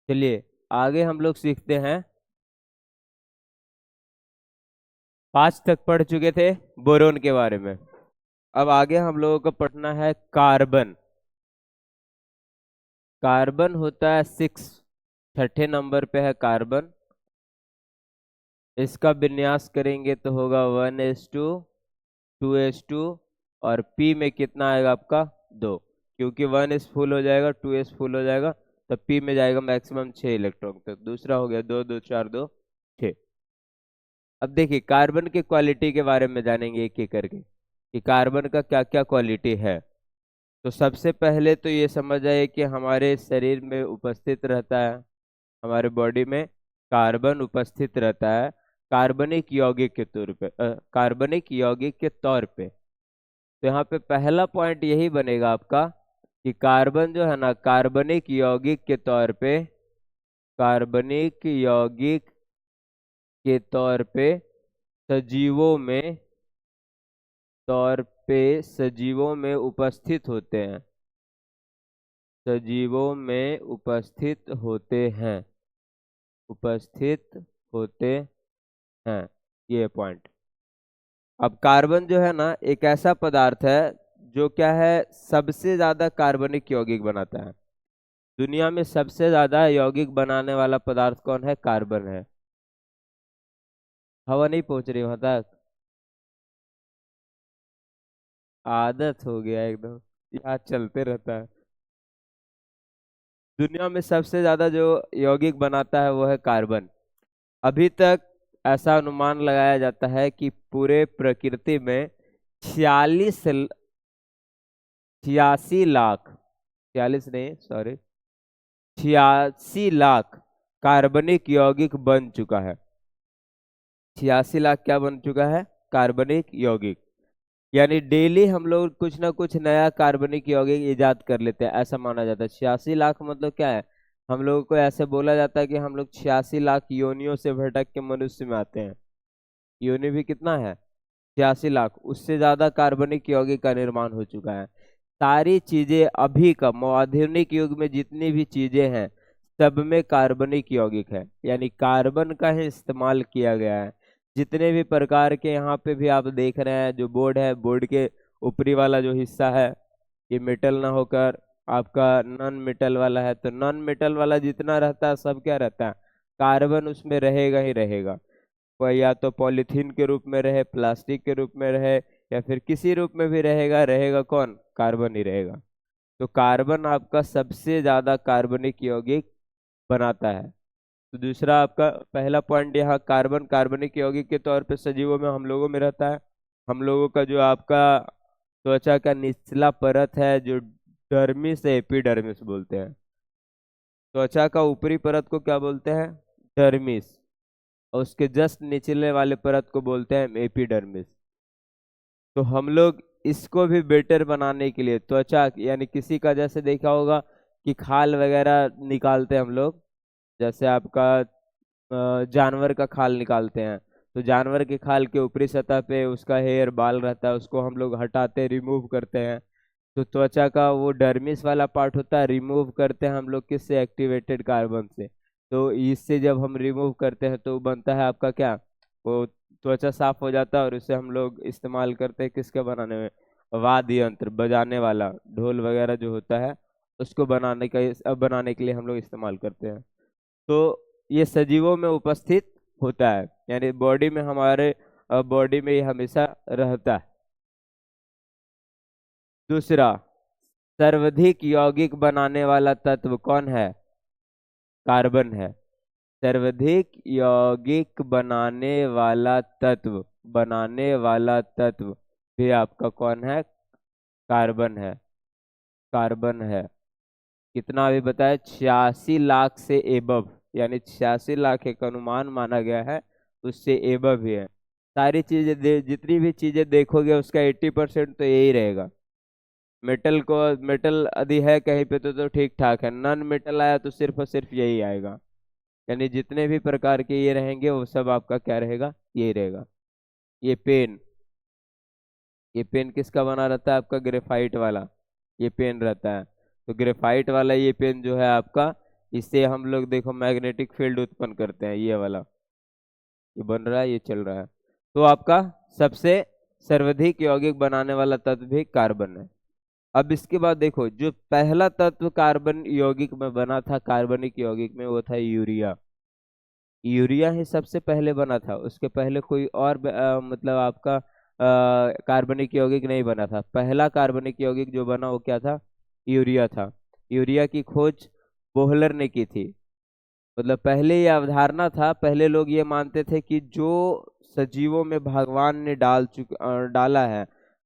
चलिए आगे हम लोग सीखते हैं। 5 तक पढ़ चुके थे बोरोन के बारे में। अब आगे हम लोगों को पढ़ना है कार्बन। कार्बन होता है 6, छठे नंबर पे है कार्बन। इसका विन्यास करेंगे तो होगा 1s2, 2s2 और P में कितना आएगा आपका 2, क्योंकि 1s फुल हो जाएगा, 2s फुल हो जाएगा, तो P में जाएगा मैक्सिमम 6 इलेक्ट्रॉन। तो दूसरा हो गया 2 2 4 2 6। अब देखिए कार्बन की क्वालिटी के बारे में जानेंगे एक एक करके कि कार्बन का क्या क्या क्वालिटी है। तो सबसे पहले तो ये समझ आए कि हमारे शरीर में उपस्थित रहता है, हमारे बॉडी में कार्बन उपस्थित रहता है कार्बनिक यौगिक के तौर पे, कार्बनिक यौगिक के तौर पे। तो यहाँ पे पहला पॉइंट यही बनेगा आपका कि कार्बन जो है ना कार्बनिक यौगिक के तौर पे, कार्बनिक यौगिक के तौर पे सजीवों में, तौर पे सजीवों में उपस्थित होते हैं, सजीवों में उपस्थित होते हैं, उपस्थित होते हैं, ये पॉइंट। अब कार्बन जो है ना एक ऐसा पदार्थ है जो क्या है, सबसे ज्यादा कार्बनिक यौगिक बनाता है। दुनिया में सबसे ज्यादा यौगिक बनाने वाला पदार्थ कौन है? कार्बन है। हवा नहीं पहुंच रही वहां तक, आदत हो गया एकदम, यहाँ चलते रहता है। दुनिया में सबसे ज्यादा जो यौगिक बनाता है वो है कार्बन। अभी तक ऐसा अनुमान लगाया जाता है कि पूरे प्रकृति में 46 46 नहीं सॉरी 86 लाख कार्बनिक यौगिक बन चुका है। 86 लाख क्या बन चुका है? कार्बनिक यौगिक। यानी डेली हम लोग कुछ ना कुछ नया कार्बनिक यौगिक इजाद कर लेते हैं, ऐसा माना जाता है। 86 लाख मतलब क्या है? हम लोगों को ऐसे बोला जाता है कि हम लोग 86 लाख योनियों से भटक के मनुष्य में आते हैं। योनि भी कितना है? 86 लाख। उससे ज्यादा कार्बनिक यौगिक का निर्माण हो चुका है। सारी चीजें अभी का आधुनिक युग में जितनी भी चीजें हैं सब में कार्बनिक यौगिक है, यानी कार्बन का ही इस्तेमाल किया गया है। जितने भी प्रकार के यहाँ पे भी आप देख रहे हैं, जो बोर्ड है, बोर्ड के ऊपरी वाला जो हिस्सा है ये मेटल ना होकर आपका नॉन मेटल वाला है। तो नॉन मेटल वाला जितना रहता है सब क्या रहता है? कार्बन उसमें रहेगा ही रहेगा। वह या तो पॉलीथीन के रूप में रहे, प्लास्टिक के रूप में रहे, या फिर किसी रूप में भी रहेगा, रहेगा कौन? कार्बन ही रहेगा। तो कार्बन आपका सबसे ज्यादा कार्बनिक यौगिक बनाता है। तो दूसरा आपका पहला पॉइंट यहाँ कार्बन कार्बनिक यौगिक के तौर पे सजीवों में हम लोगों में रहता है। हम लोगों का जो आपका त्वचा का निचला परत है जो डर्मिस है, एपिडर्मिस बोलते हैं। त्वचा का ऊपरी परत को क्या बोलते हैं? डर्मिस। और उसके जस्ट निचले वाले परत को बोलते हैं एपिडर्मिस। तो हम लोग इसको भी बेटर बनाने के लिए त्वचा, यानी किसी का जैसे देखा होगा कि खाल वगैरह निकालते हैं हम लोग, जैसे आपका जानवर का खाल निकालते हैं। तो जानवर के खाल के ऊपरी सतह पे उसका हेयर बाल रहता है, उसको हम लोग हटाते रिमूव करते हैं। तो त्वचा का वो डर्मिस वाला पार्ट होता है, रिमूव करते हैं हम लोग किससे? एक्टिवेटेड कार्बन से। तो इससे जब हम रिमूव करते हैं तो बनता है आपका क्या? वो त्वचा साफ हो जाता है और उसे हम लोग इस्तेमाल करते हैं किसके बनाने में? वाद्य यंत्र, बजाने वाला ढोल वगैरह जो होता है उसको बनाने के लिए हम लोग इस्तेमाल करते हैं। तो ये सजीवों में उपस्थित होता है, यानी बॉडी में, हमारे बॉडी में ये हमेशा रहता है। दूसरा, सर्वाधिक यौगिक बनाने वाला तत्व कौन है? कार्बन है। सर्वाधिक यौगिक बनाने वाला तत्व भी आपका कौन है? कार्बन है। कार्बन है। कितना अभी बताया? 86 लाख से एबव, यानी 86 लाख एक अनुमान माना गया है, उससे एबव ही है। सारी चीजें जितनी भी चीजें देखोगे उसका 80% तो यही रहेगा। मेटल को, मेटल यदि है कहीं पे तो ठीक ठाक है, नॉन मेटल आया तो सिर्फ और सिर्फ यही आएगा। यानी जितने भी प्रकार के ये रहेंगे वो सब आपका क्या रहेगा? यही रहेगा। ये पेन, ये पेन किसका बना रहता है? आपका ग्रेफाइट वाला ये पेन रहता है। तो ग्रेफाइट वाला ये पेन जो है आपका इससे हम लोग देखो मैग्नेटिक फील्ड उत्पन्न करते हैं, ये वाला ये बन रहा है, ये चल रहा है। तो आपका सबसे सर्वाधिक यौगिक बनाने वाला तत्व भी कार्बन है। अब इसके बाद देखो, जो पहला तत्व कार्बन यौगिक में बना था, कार्बनिक यौगिक में, वो था यूरिया। यूरिया ही सबसे पहले बना था, उसके पहले कोई और मतलब आपका कार्बनिक यौगिक नहीं बना था। पहला कार्बनिक यौगिक जो बना वो क्या था? यूरिया था। यूरिया की खोज बोहलर ने की थी। मतलब पहले ये अवधारणा था, पहले लोग ये मानते थे कि जो सजीवों में भगवान ने डाला है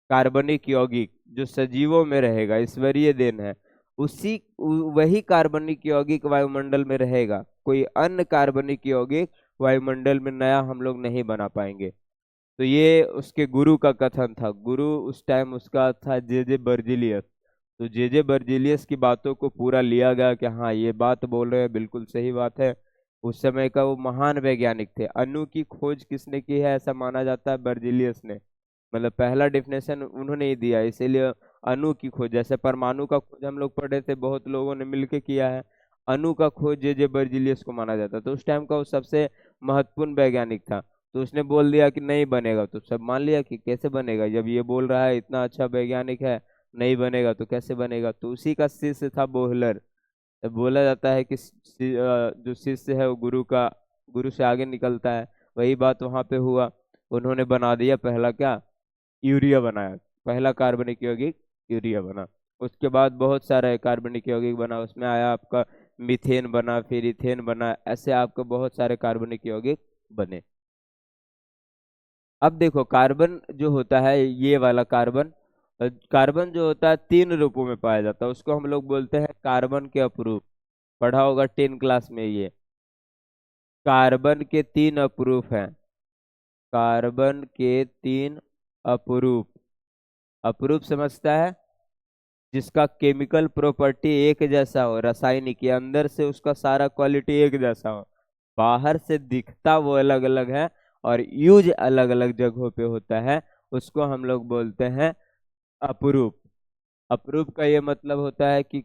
कार्बनिक यौगिक, जो सजीवों में रहेगा, ईश्वरीय देन है, वही कार्बनिक यौगिक वायुमंडल में रहेगा। कोई अन्य कार्बनिक यौगिक वायुमंडल में नया हम लोग नहीं बना पाएंगे। तो ये उसके गुरु का कथन था। गुरु उस टाइम उसका था जे बर्जिलियस। तो जे बर्जिलियस की बातों को पूरा लिया गया कि हाँ, ये बात बोल रहे हैं, बिल्कुल सही बात है। उस समय का वो महान वैज्ञानिक थे। अणु की खोज किसने की है ऐसा माना जाता है? बर्जिलियस ने। मतलब पहला डिफिनेशन उन्होंने ही दिया, इसीलिए अणु की खोज, जैसे परमाणु का खोज हम लोग पढ़े थे, बहुत लोगों ने मिलके किया है। अणु का खोज जे बर्जिलियस को माना जाता है। तो उस टाइम का वो सबसे महत्वपूर्ण वैज्ञानिक था। तो उसने बोल दिया कि नहीं बनेगा, तो सब मान लिया कि कैसे बनेगा, जब ये बोल रहा है, इतना अच्छा वैज्ञानिक है, नहीं बनेगा तो कैसे बनेगा। तो उसी का शिष्य था बोहलर। तो बोला जाता है कि जो शिष्य है वो गुरु से आगे निकलता है। वही बात वहां पे हुआ। उन्होंने बना दिया पहला क्या? यूरिया बनाया। पहला कार्बनिक यौगिक यूरिया बना। उसके बाद बहुत सारे कार्बनिक यौगिक बना, उसमें आया आपका मीथेन बना, फिर इथेन बना, ऐसे आपको बहुत सारे कार्बनिक यौगिक बने। अब देखो, कार्बन जो होता है, ये वाला कार्बन, कार्बन जो होता है तीन रूपों में पाया जाता है। उसको हम लोग बोलते हैं कार्बन के अपरूप। पढ़ा होगा 10 क्लास में ये। कार्बन के तीन अपरूप हैं। कार्बन के तीन अपरूप। अपरूप समझता है? जिसका केमिकल प्रॉपर्टी एक जैसा हो, रासायनिक, या अंदर से उसका सारा क्वालिटी एक जैसा हो, बाहर से दिखता वो अलग अलग है और यूज अलग अलग जगहों पे होता है, उसको हम लोग बोलते हैं अपरूप। अपरूप का ये मतलब होता है कि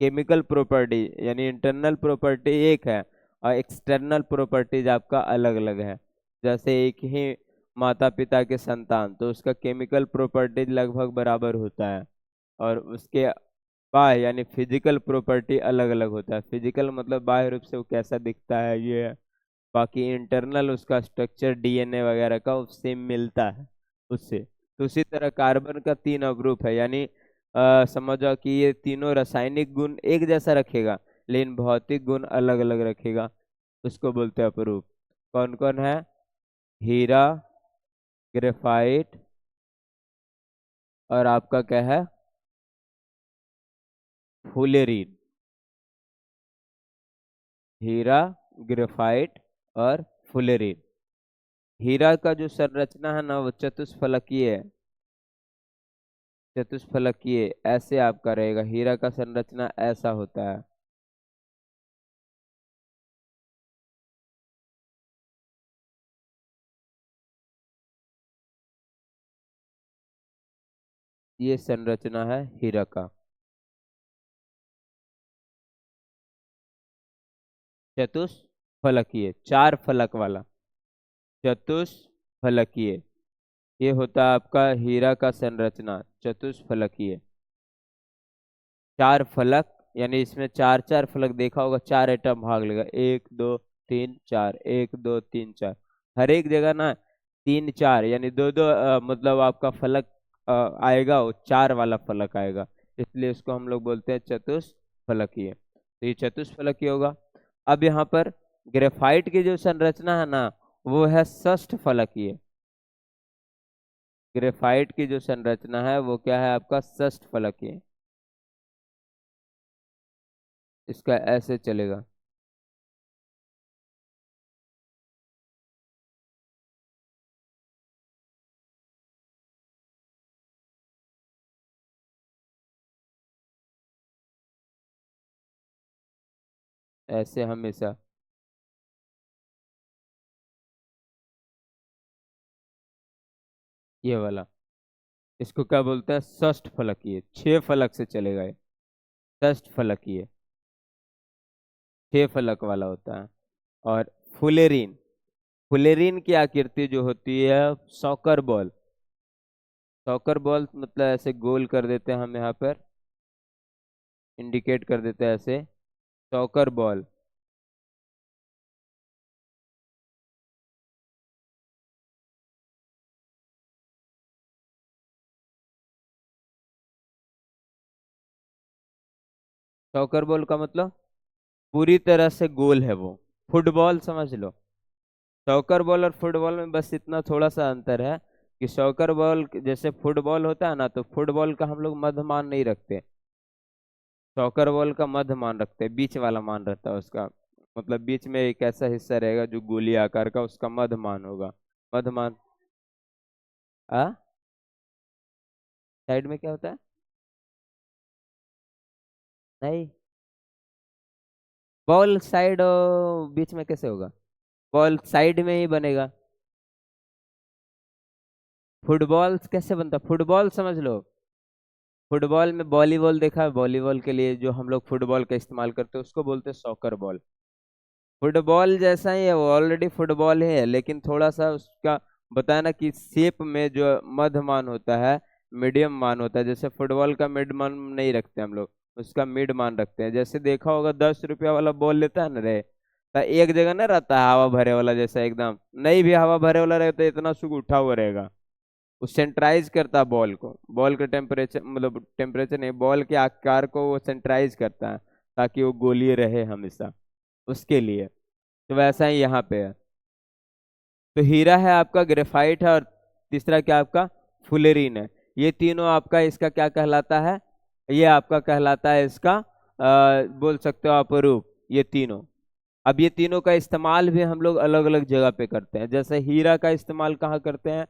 केमिकल प्रॉपर्टी यानी इंटरनल प्रॉपर्टी एक है और एक्सटर्नल प्रॉपर्टीज आपका अलग अलग है। जैसे एक ही माता पिता के संतान, तो उसका केमिकल प्रॉपर्टीज लगभग बराबर होता है, और उसके बाह्य यानी फिजिकल प्रॉपर्टी अलग अलग होता है। फिजिकल मतलब बाह्य रूप से वो कैसा दिखता है, ये है। बाकी इंटरनल उसका स्ट्रक्चर डीएनए वगैरह का उससे मिलता है उससे। तो उसी तरह कार्बन का तीन अवरूप है, यानी समझो कि ये तीनों रासायनिक गुण एक जैसा रखेगा, लेकिन भौतिक गुण अलग अलग रखेगा। उसको बोलते हैं अपरूप। कौन कौन है? हीरा, ग्रेफाइट, और आपका क्या है? फुलेरीन। हीरा, ग्रेफाइट और फुलेरीन। हीरा का जो संरचना है ना, वो चतुष्फलकीय है। चतुष्फलकीय ऐसे आपका रहेगा, हीरा का संरचना ऐसा होता है। ये संरचना है हीरा का। चतुष्फलकीय, चार फलक वाला। चतुष्फलकीय, ये होता है आपका हीरा का संरचना, चतुष्फलकीय। चार फलक, यानी इसमें चार चार फलक, देखा होगा चार एटम भाग लेगा, एक दो तीन चार, एक दो तीन चार। हर एक जगह ना तीन चार यानी दो दो मतलब आपका फलक आएगा, वो चार वाला फलक आएगा। इसलिए इसको हम लोग बोलते हैं चतुष्फलकीय। तो ये चतुष्फलकीय होगा। अब यहाँ पर ग्रेफाइट की जो संरचना है ना, वो है षष्ठ फलकीय। ग्रेफाइट की जो संरचना है वो क्या है आपका? षष्ठ फलकीय। इसका ऐसे चलेगा। ऐसे हमेशा। ये वाला, इसको क्या बोलते हैं? षष्ठ फलकीय। छह फलक से चलेगा ये, षष्ठ फलकीय। छह फलक वाला होता है। और फुलेरीन, फुलेरीन की आकृति जो होती है सॉकर बॉल, सॉकर बॉल मतलब ऐसे गोल कर देते हैं हम यहाँ पर, इंडिकेट कर देते हैं ऐसे, सॉकर बॉल। सॉकर बॉल का मतलब पूरी तरह से गोल है वो, फुटबॉल समझ लो। सॉकर बॉल और फुटबॉल में बस इतना थोड़ा सा अंतर है कि सॉकर बॉल जैसे फुटबॉल होता है ना, तो फुटबॉल का हम लोग मध्य मान नहीं रखते, सॉकर बॉल का मध्य मान रखते हैं, बीच वाला मान रहता है उसका, मतलब बीच में एक ऐसा हिस्सा रहेगा जो गोली आकार का, उसका मध्य मान होगा। मध्य मान, आ साइड में क्या होता है? नहीं, बॉल साइड बीच में कैसे होगा? बॉल साइड में ही बनेगा। फुटबॉल कैसे बनता? फुटबॉल समझ लो, फुटबॉल में वॉलीबॉल देखा है, वॉलीबॉल के लिए जो हम लोग फुटबॉल का इस्तेमाल करते हैं उसको बोलते हैं सॉकर बॉल। फुटबॉल जैसा ही है वो, ऑलरेडी फुटबॉल ही है, लेकिन थोड़ा सा उसका बताया ना कि शेप में जो मध्य मान होता है, मीडियम मान होता है, जैसे फुटबॉल का मिड मान नहीं रखते हम लोग, उसका मिड मान रखते हैं। जैसे देखा होगा 10 रुपया वाला बॉल लेता है ना रे, तो एक जगह ना रहता है हवा भरे वाला, जैसा एकदम नहीं भी हवा भरे वाला रहता है, इतना सुख उठा हुआ रहेगा। वो सेंट्राइज करता है बॉल को, बॉल के टेम्परेचर मतलब टेम्परेचर नहीं, बॉल के आकार को वो सेंट्राइज करता है ताकि वो गोलीय रहे हमेशा, उसके लिए। तो वैसा ही यहाँ पे है। तो हीरा है आपका, ग्रेफाइट है, और तीसरा क्या आपका फुलेरीन है। ये तीनों आपका इसका क्या कहलाता है? ये आपका कहलाता है इसका बोल सकते हो आप रूप, ये तीनों। अब ये तीनों का इस्तेमाल भी हम लोग अलग अलग जगह पे करते हैं। जैसे हीरा का इस्तेमाल कहाँ करते हैं,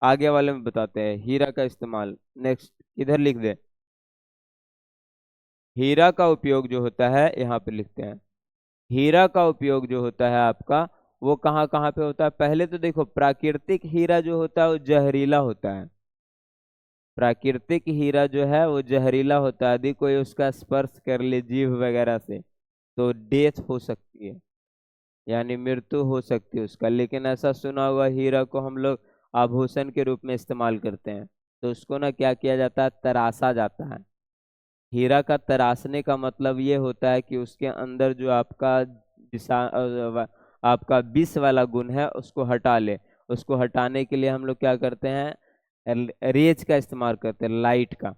आगे वाले में बताते हैं हीरा का इस्तेमाल। नेक्स्ट इधर लिख दे, हीरा का उपयोग जो होता है, यहाँ पे लिखते हैं, हीरा का उपयोग जो होता है आपका, वो कहाँ कहाँ पे होता है? पहले तो देखो, प्राकृतिक हीरा जो होता है वो जहरीला होता है। प्राकृतिक हीरा जो है वो जहरीला होता है, यदि कोई उसका स्पर्श कर ले जीभ वगैरह से तो डेथ हो सकती है, यानी मृत्यु हो सकती है उसका। लेकिन ऐसा सुना हुआ हीरा को हम लोग आभूषण के रूप में इस्तेमाल करते हैं, तो उसको ना क्या किया जाता है, तराशा जाता है। हीरा का तराशने का मतलब ये होता है कि उसके अंदर जो आपका आपका विष वाला गुण है उसको हटा ले। उसको हटाने के लिए हम लोग क्या करते हैं, रेज का इस्तेमाल करते हैं, लाइट का।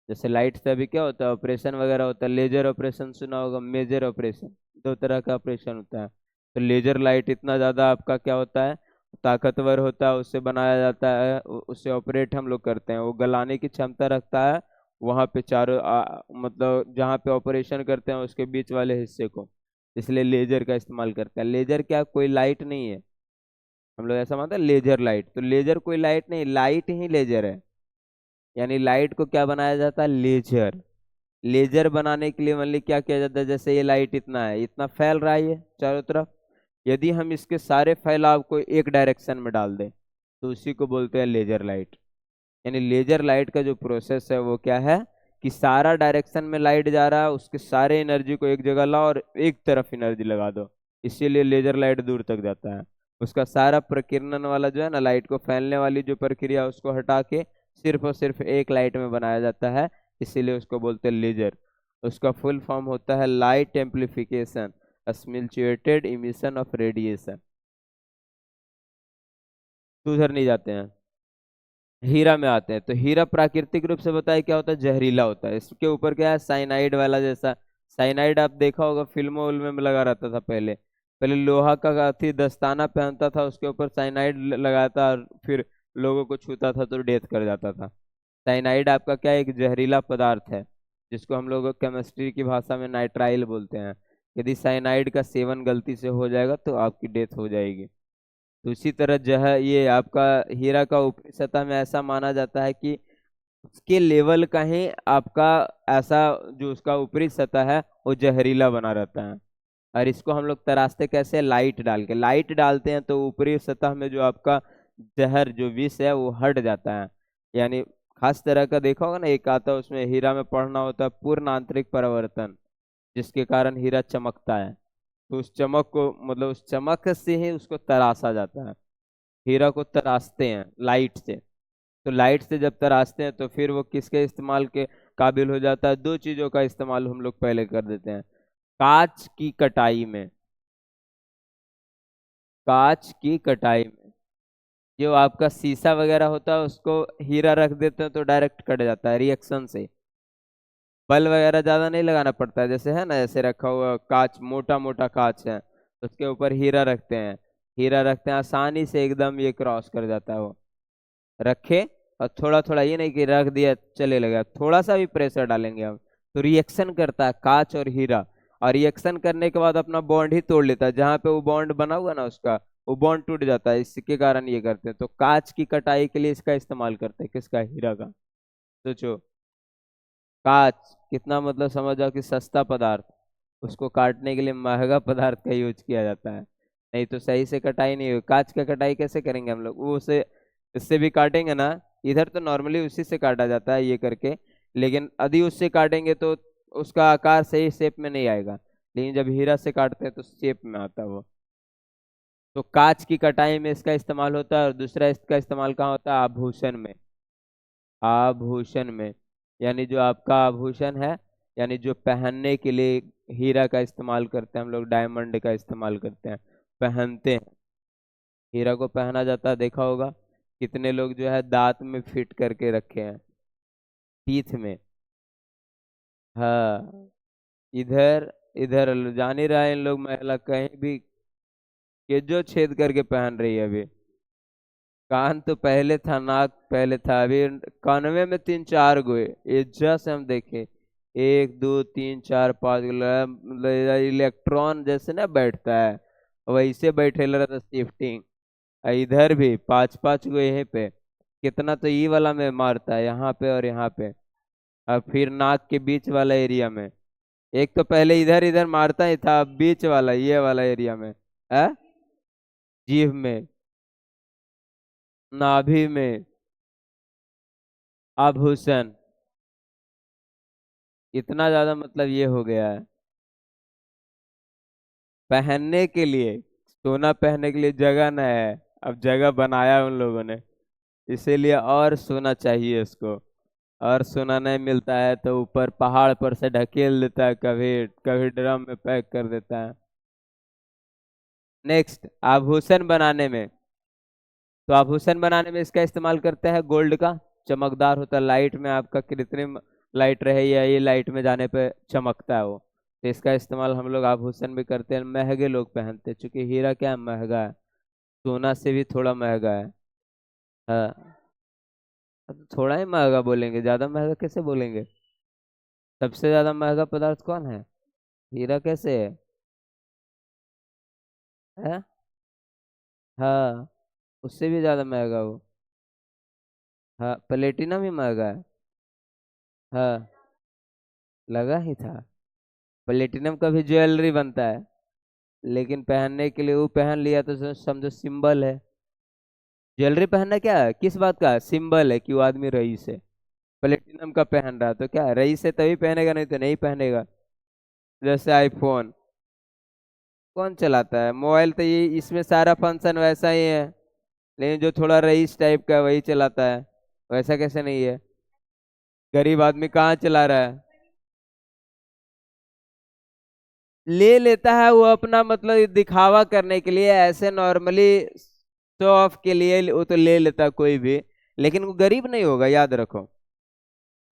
जैसे लाइट से अभी क्या होता है, ऑपरेशन वगैरह होता है, लेजर ऑपरेशन सुना होगा, मेजर ऑपरेशन, दो तरह का ऑपरेशन होता है। तो लेजर लाइट इतना ज़्यादा आपका क्या होता है, ताकतवर होता है, उससे बनाया जाता है, उससे ऑपरेट हम लोग करते हैं, वो गलाने की क्षमता रखता है वहाँ पे चारों मतलब जहाँ पे ऑपरेशन करते हैं उसके बीच वाले हिस्से को, इसलिए लेजर का इस्तेमाल करते हैं। लेजर क्या कोई लाइट नहीं है, हम लोग ऐसा मानते हैं लेजर लाइट, तो लेजर कोई लाइट नहीं, लाइट ही लेजर है। यानी लाइट को क्या बनाया जाता है, लेजर। लेजर बनाने के लिए मान ली क्या किया जाता है, जैसे ये लाइट इतना है, इतना फैल रहा है ये चारों तरफ, यदि हम इसके सारे फैलाव को एक डायरेक्शन में डाल दें तो उसी को बोलते हैं लेजर लाइट। यानी लेजर लाइट का जो प्रोसेस है वो क्या है कि सारा डायरेक्शन में लाइट जा रहा है, उसके सारे एनर्जी को एक जगह लाओ और एक तरफ एनर्जी लगा दो, इसीलिए लेजर लाइट दूर तक जाता है। उसका सारा प्रकीर्णन वाला जो है ना, लाइट को फैलने वाली जो प्रक्रिया उसको हटा के सिर्फ और सिर्फ एक लाइट में बनाया जाता है, इसीलिए उसको बोलते हैं लेजर। उसका फुल फॉर्म होता है light amplification, stimulated emission of radiation. तो उधर नहीं जाते हैं, हीरा में आते हैं। तो हीरा प्राकृतिक रूप से बताया क्या होता है, जहरीला होता है। इसके ऊपर क्या है, साइनाइड वाला जैसा, साइनाइड आप देखा होगा फिल्मों उल्मों में लगा रहता था पहले। पहले लोहा का अथी दस्ताना पहनता था, उसके ऊपर साइनाइड लगाता और फिर लोगों को छूता था तो डेथ कर जाता था। साइनाइड आपका क्या है, एक जहरीला पदार्थ है, जिसको हम लोग केमिस्ट्री की भाषा में नाइट्राइल बोलते हैं। यदि साइनाइड का सेवन गलती से हो जाएगा तो आपकी डेथ हो जाएगी। तो इसी तरह जो है ये आपका हीरा का ऊपरी सतह में ऐसा माना जाता है कि उसके लेवल का ही आपका ऐसा जो उसका ऊपरी सतह है वो जहरीला बना रहता है। और इसको हम लोग तराशते कैसे, लाइट डाल के, लाइट डालते हैं तो ऊपरी सतह में जो आपका जहर जो विष है वो हट जाता है। यानी खास तरह का देखा होगा ना, एक आता है उसमें हीरा में पढ़ना होता है पूर्ण आंतरिक परिवर्तन, जिसके कारण हीरा चमकता है। तो उस चमक को मतलब उस चमक से ही उसको तराशा जाता है। हीरा को तराशते हैं लाइट से। तो लाइट से जब तराशते हैं तो फिर वो किसके इस्तेमाल के काबिल हो जाता है? दो चीजों का इस्तेमाल हम लोग पहले कर देते हैं कांच की कटाई में। कांच की कटाई में जो आपका शीशा वगैरह होता है उसको हीरा रख देते हैं तो डायरेक्ट कट जाता है रिएक्शन से। बल वगैरह ज्यादा नहीं लगाना पड़ता है, जैसे है ना, ऐसे रखा हुआ कांच, मोटा मोटा कांच है, उसके ऊपर हीरा रखते हैं। हीरा रखते हैं, आसानी से एकदम ये क्रॉस कर जाता है वो। रखे और थोड़ा थोड़ा, ये नहीं कि रख दिया चले लगा, थोड़ा सा भी प्रेशर डालेंगे हम तो रिएक्शन करता है कांच और हीरा। और रिएक्शन करने के बाद अपना बॉन्ड ही तोड़ लेता है, जहां पे वो बॉन्ड बना हुआ ना उसका वो बॉन्ड टूट जाता है। इसके कारण ये करते हैं। तो कांच की कटाई के लिए इसका इस्तेमाल करते हैं, किसका? हीरा का। सोचो, कांच कितना मतलब समझ जाओ कि सस्ता पदार्थ, उसको काटने के लिए महंगा पदार्थ का यूज किया जाता है। नहीं तो सही से कटाई नहीं होगी। कांच का कटाई कैसे करेंगे हम लोग? वो उसे इससे भी काटेंगे ना, इधर तो नॉर्मली उसी से काटा जाता है ये करके, लेकिन यदि उससे काटेंगे तो उसका आकार सही शेप में नहीं आएगा। लेकिन जब हीरा से काटते हैं तो शेप में आता है वो। तो कांच की कटाई में इसका इस्तेमाल होता है। और दूसरा इसका इस्तेमाल कहाँ होता है? आभूषण में। आभूषण में यानी जो आपका आभूषण है, यानी जो पहनने के लिए हीरा का इस्तेमाल करते हैं हम लोग, डायमंड का इस्तेमाल करते हैं, पहनते हैं। हीरा को पहना जाता है, देखा होगा कितने लोग जो है दांत में फिट करके रखे हैं, टीथ में। हाँ, इधर इधर जान ही रहा है इन लोग महिला कहीं भी कि जो छेद करके पहन रही है अभी। कान तो पहले था, नाक पहले था, अभी कानवे में तीन चार गोए। ये जैसे हम देखे, एक दो तीन चार पांच मतलब इलेक्ट्रॉन जैसे ना बैठता है, वैसे बैठे रहता शिफ्टिंग। इधर भी पांच पांच गो यहीं पे। कितना तो ई वाला में मारता है, यहाँ पे और यहाँ पे। अब फिर नाक के बीच वाला एरिया में। एक तो पहले इधर इधर मारता ही था, अब बीच वाला ये वाला एरिया में है, जीभ में, नाभि में। आभूषण इतना ज्यादा मतलब ये हो गया है पहनने के लिए। सोना पहनने के लिए जगह न है, अब जगह बनाया उन लोगों ने, इसीलिए और सोना चाहिए उसको। और सोना नहीं मिलता है तो ऊपर पहाड़ पर से ढकेल देता है, कभी कभी ड्रम में पैक कर देता है। नेक्स्ट, आभूषण बनाने में। तो आभूषण बनाने में इसका इस्तेमाल करते हैं गोल्ड का। चमकदार होता है, लाइट में आपका कृत्रिम लाइट रहे या ये लाइट में जाने पे चमकता है वो। तो इसका इस्तेमाल हम लोग आभूषण भी करते हैं, महंगे लोग पहनते हैं, क्योंकि हीरा क्या है, महंगा है, सोना से भी थोड़ा महंगा है। हाँ, अब थोड़ा ही महंगा बोलेंगे, ज्यादा महंगा कैसे बोलेंगे? सबसे ज्यादा महंगा पदार्थ कौन है? हीरा कैसे है? है? हाँ, उससे भी ज्यादा महंगा वो। हाँ, प्लेटिनम ही महंगा है। हाँ, लगा ही था। प्लेटिनम का भी ज्वेलरी बनता है, लेकिन पहनने के लिए वो पहन लिया तो समझो सिंबल है। ज्वेलरी पहनना क्या है, किस बात का सिंबल है? कि वो आदमी रईस है। प्लेटिनम का पहन रहा तो क्या है, रईस है तभी पहनेगा, नहीं तो नहीं पहनेगा। जैसे आईफोन कौन चलाता है? मोबाइल तो ये इसमें सारा फंक्शन वैसा ही है, लेकिन जो थोड़ा रईस टाइप का है, वही चलाता है। वैसा कैसे नहीं है? गरीब आदमी कहाँ चला रहा है? ले लेता है वो अपना मतलब दिखावा करने के लिए, ऐसे नॉर्मली शो ऑफ के लिए वो तो ले लेता है कोई भी। लेकिन वो गरीब नहीं होगा, याद रखो।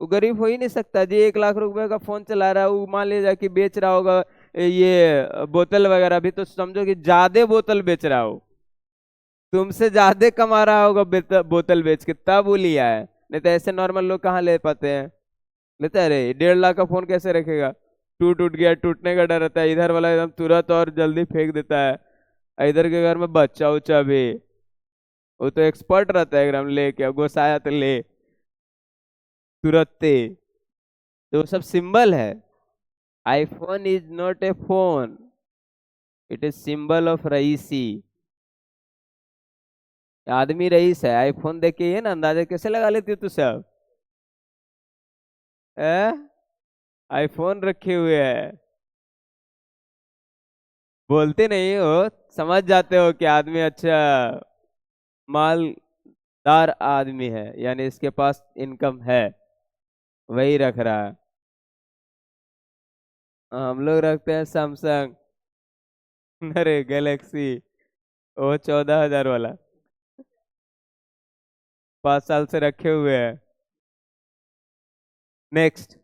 वो गरीब हो ही नहीं सकता जी, 1 लाख रुपए का फोन चला रहा है, वो मान लीजिए कि बेच रहा होगा ये बोतल वगैरह भी, तो समझो कि ज्यादा बोतल बेच रहा हो, तुमसे ज्यादा कमा रहा होगा बोतल बेच के, तब वो लिया है। नहीं तो ऐसे नॉर्मल लोग कहाँ ले पाते हैं? लेता है रे, 1.5 लाख का फोन कैसे रखेगा? टूट टूट गया, टूटने का डर रहता है। इधर वाला एकदम तुरंत और जल्दी फेंक देता है। इधर के घर में बच्चा उच्चा भी, वो तो एक्सपर्ट रहता है, एकदम लेके गोसाया तो ले तुरंत। तो वो सब सिंबल है। IPhone is not a phone, it is symbol of रईसी। आदमी रईस है, आईफोन देख के ये ना अंदाजा कैसे लगा लेती हो तू सब? है? आईफोन रखे हुए है। बोलते नहीं हो, समझ जाते हो कि आदमी अच्छा मालदार आदमी है, यानी इसके पास इनकम है, वही रख रहा है। हम लोग रखते हैं सैमसंग। अरे गैलेक्सी, वो 14,000 वाला, 5 साल से रखे हुए हैं। नेक्स्ट,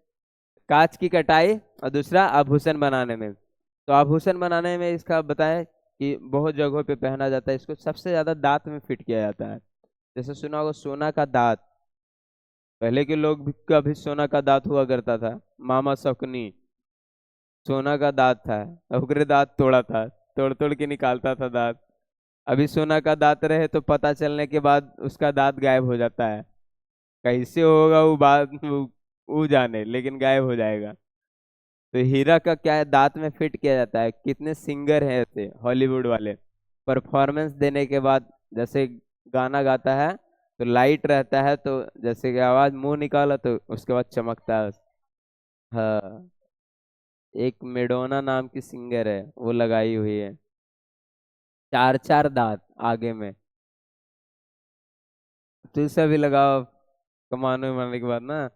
कांच की कटाई और दूसरा आभूषण बनाने में। तो आभूषण बनाने में इसका बताएं कि बहुत जगहों पे पहना जाता है, इसको सबसे ज्यादा दांत में फिट किया जाता है। जैसे सुना होगा सोना का दांत, पहले के लोग का भी सोना का दांत हुआ करता था। मामा शकुनी सोना का दांत था, ओकरे दांत तोड़ा था, तोड़ तोड़ के निकालता था दांत। अभी सोना का दांत रहे तो पता चलने के बाद उसका दांत गायब हो जाता है। कैसे होगा वो बात, वो जाने, लेकिन गायब हो जाएगा। तो हीरा का क्या है, दांत में फिट किया जाता है। कितने सिंगर हैं ऐसे हॉलीवुड वाले, परफॉर्मेंस देने के बाद जैसे गाना गाता है तो लाइट रहता है, तो जैसे कि आवाज मुंह निकाला तो उसके बाद चमकता है। हाँ, एक मेडोना नाम की सिंगर है, वो लगाई हुई है, चार चार दांत आगे में। तो सब भी लगाओ कमाने मारने के बाद ना,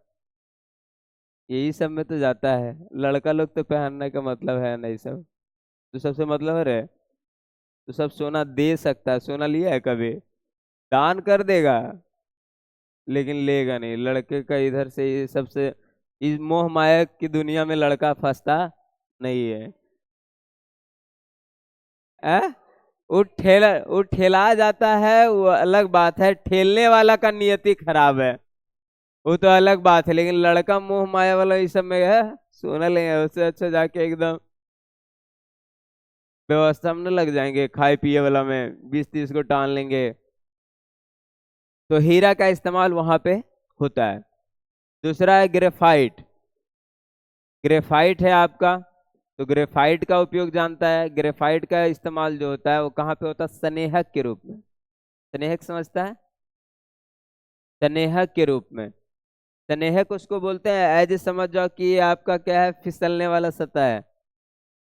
यही सब में तो जाता है। लड़का लोग तो पहनने का मतलब है नहीं सब, तो सबसे मतलब है रे। तो सब सोना दे सकता है, सोना लिया है कभी? दान कर देगा लेकिन लेगा नहीं। लड़के का इधर से ये सबसे, इस मोह माया की दुनिया में लड़का फंसता नहीं है। आ? वो ठेला जाता है, वो अलग बात है, ठेलने वाला का नियति खराब है, वो तो अलग बात है। लेकिन लड़का मोह माया वाला इस सब में है, सोना लेंगे उससे अच्छा जाके एकदम व्यवस्था में न लग जाएंगे, खाए पिए वाला में 20-30 को टान लेंगे। तो हीरा का इस्तेमाल वहां पे होता है। दूसरा है ग्रेफाइट। ग्रेफाइट है आपका, तो ग्रेफाइट का उपयोग जानता है। ग्रेफाइट का इस्तेमाल जो होता है वो कहाँ पे होता है, स्नेहक के रूप में। स्नेहक समझता है, स्नेहक के रूप में। स्नेहक उसको बोलते हैं, एज समझ जाओ कि ये आपका क्या है, फिसलने वाला सतह है,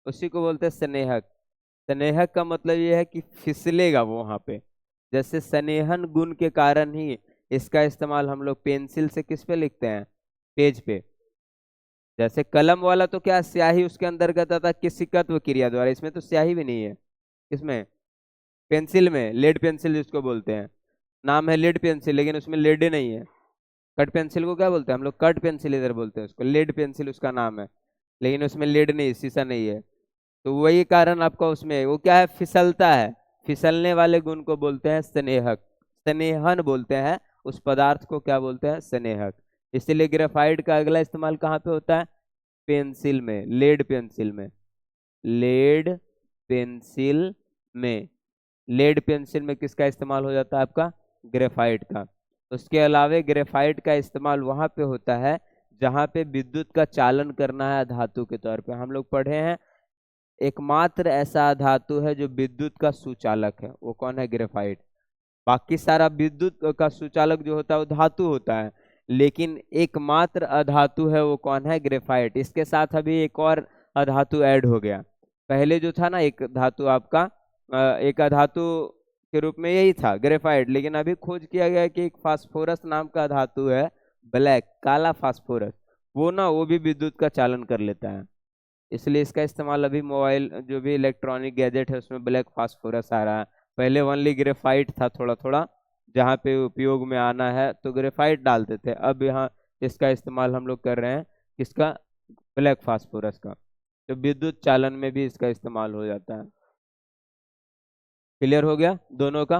उसी को बोलते हैं स्नेहक। स्नेहक का मतलब ये है कि फिसलेगा वो वहां पे। जैसे स्नेहन गुण के कारण ही इसका इस्तेमाल हम लोग पेंसिल से किस पे लिखते हैं, पेज पे। जैसे कलम वाला तो क्या, स्याही उसके अंतर्गत आता है किसिकत्व क्रिया द्वारा, इसमें तो स्याही भी नहीं है। इसमें पेंसिल में लेड पेंसिल जिसको बोलते हैं, नाम है लेड पेंसिल लेकिन उसमें लेड नहीं है। कट पेंसिल को क्या बोलते हैं हम लोग, कट पेंसिल इधर बोलते हैं उसको, लेड पेंसिल उसका नाम है, लेकिन उसमें लेड नहीं, शीशा नहीं है। तो वही कारण आपका उसमें वो क्या है, फिसलता है। फिसलने वाले गुण को बोलते हैं स्नेहक, स्नेहन बोलते हैं। उस पदार्थ को क्या बोलते हैं, स्नेहक। इसीलिए ग्रेफाइट का अगला इस्तेमाल कहाँ पे होता है, पेंसिल में, लेड पेंसिल में। लेड पेंसिल में, लेड पेंसिल में किसका इस्तेमाल हो जाता है आपका, ग्रेफाइट का। उसके अलावे ग्रेफाइट का इस्तेमाल वहां पे होता है जहां पे विद्युत का चालन करना है धातु के तौर पे। हम लोग पढ़े हैं एकमात्र ऐसा धातु है जो विद्युत का सुचालक है, वो कौन है, ग्रेफाइट। बाकी सारा विद्युत का सुचालक जो होता है वो धातु होता है, लेकिन एकमात्र अधातु है वो कौन है, ग्रेफाइट। इसके साथ अभी एक और अधातु ऐड हो गया। पहले जो था ना एक धातु आपका, एक अधातु के रूप में यही था ग्रेफाइट, लेकिन अभी खोज किया गया कि एक फास्फोरस नाम का धातु है, ब्लैक काला फास्फोरस, वो ना वो भी विद्युत का चालन कर लेता है। इसलिए इसका इस्तेमाल अभी मोबाइल जो भी इलेक्ट्रॉनिक गैजेट है उसमें ब्लैक फास्फोरस आ रहा है। पहले ओनली ग्रेफाइट था थोड़ा थोड़ा, जहाँ पे उपयोग में आना है तो ग्रेफाइट डालते थे। अब यहाँ इसका इस्तेमाल हम लोग कर रहे हैं किसका, ब्लैक फास्फोरस का। तो विद्युत चालन में भी इसका इस्तेमाल हो जाता है। क्लियर हो गया दोनों का,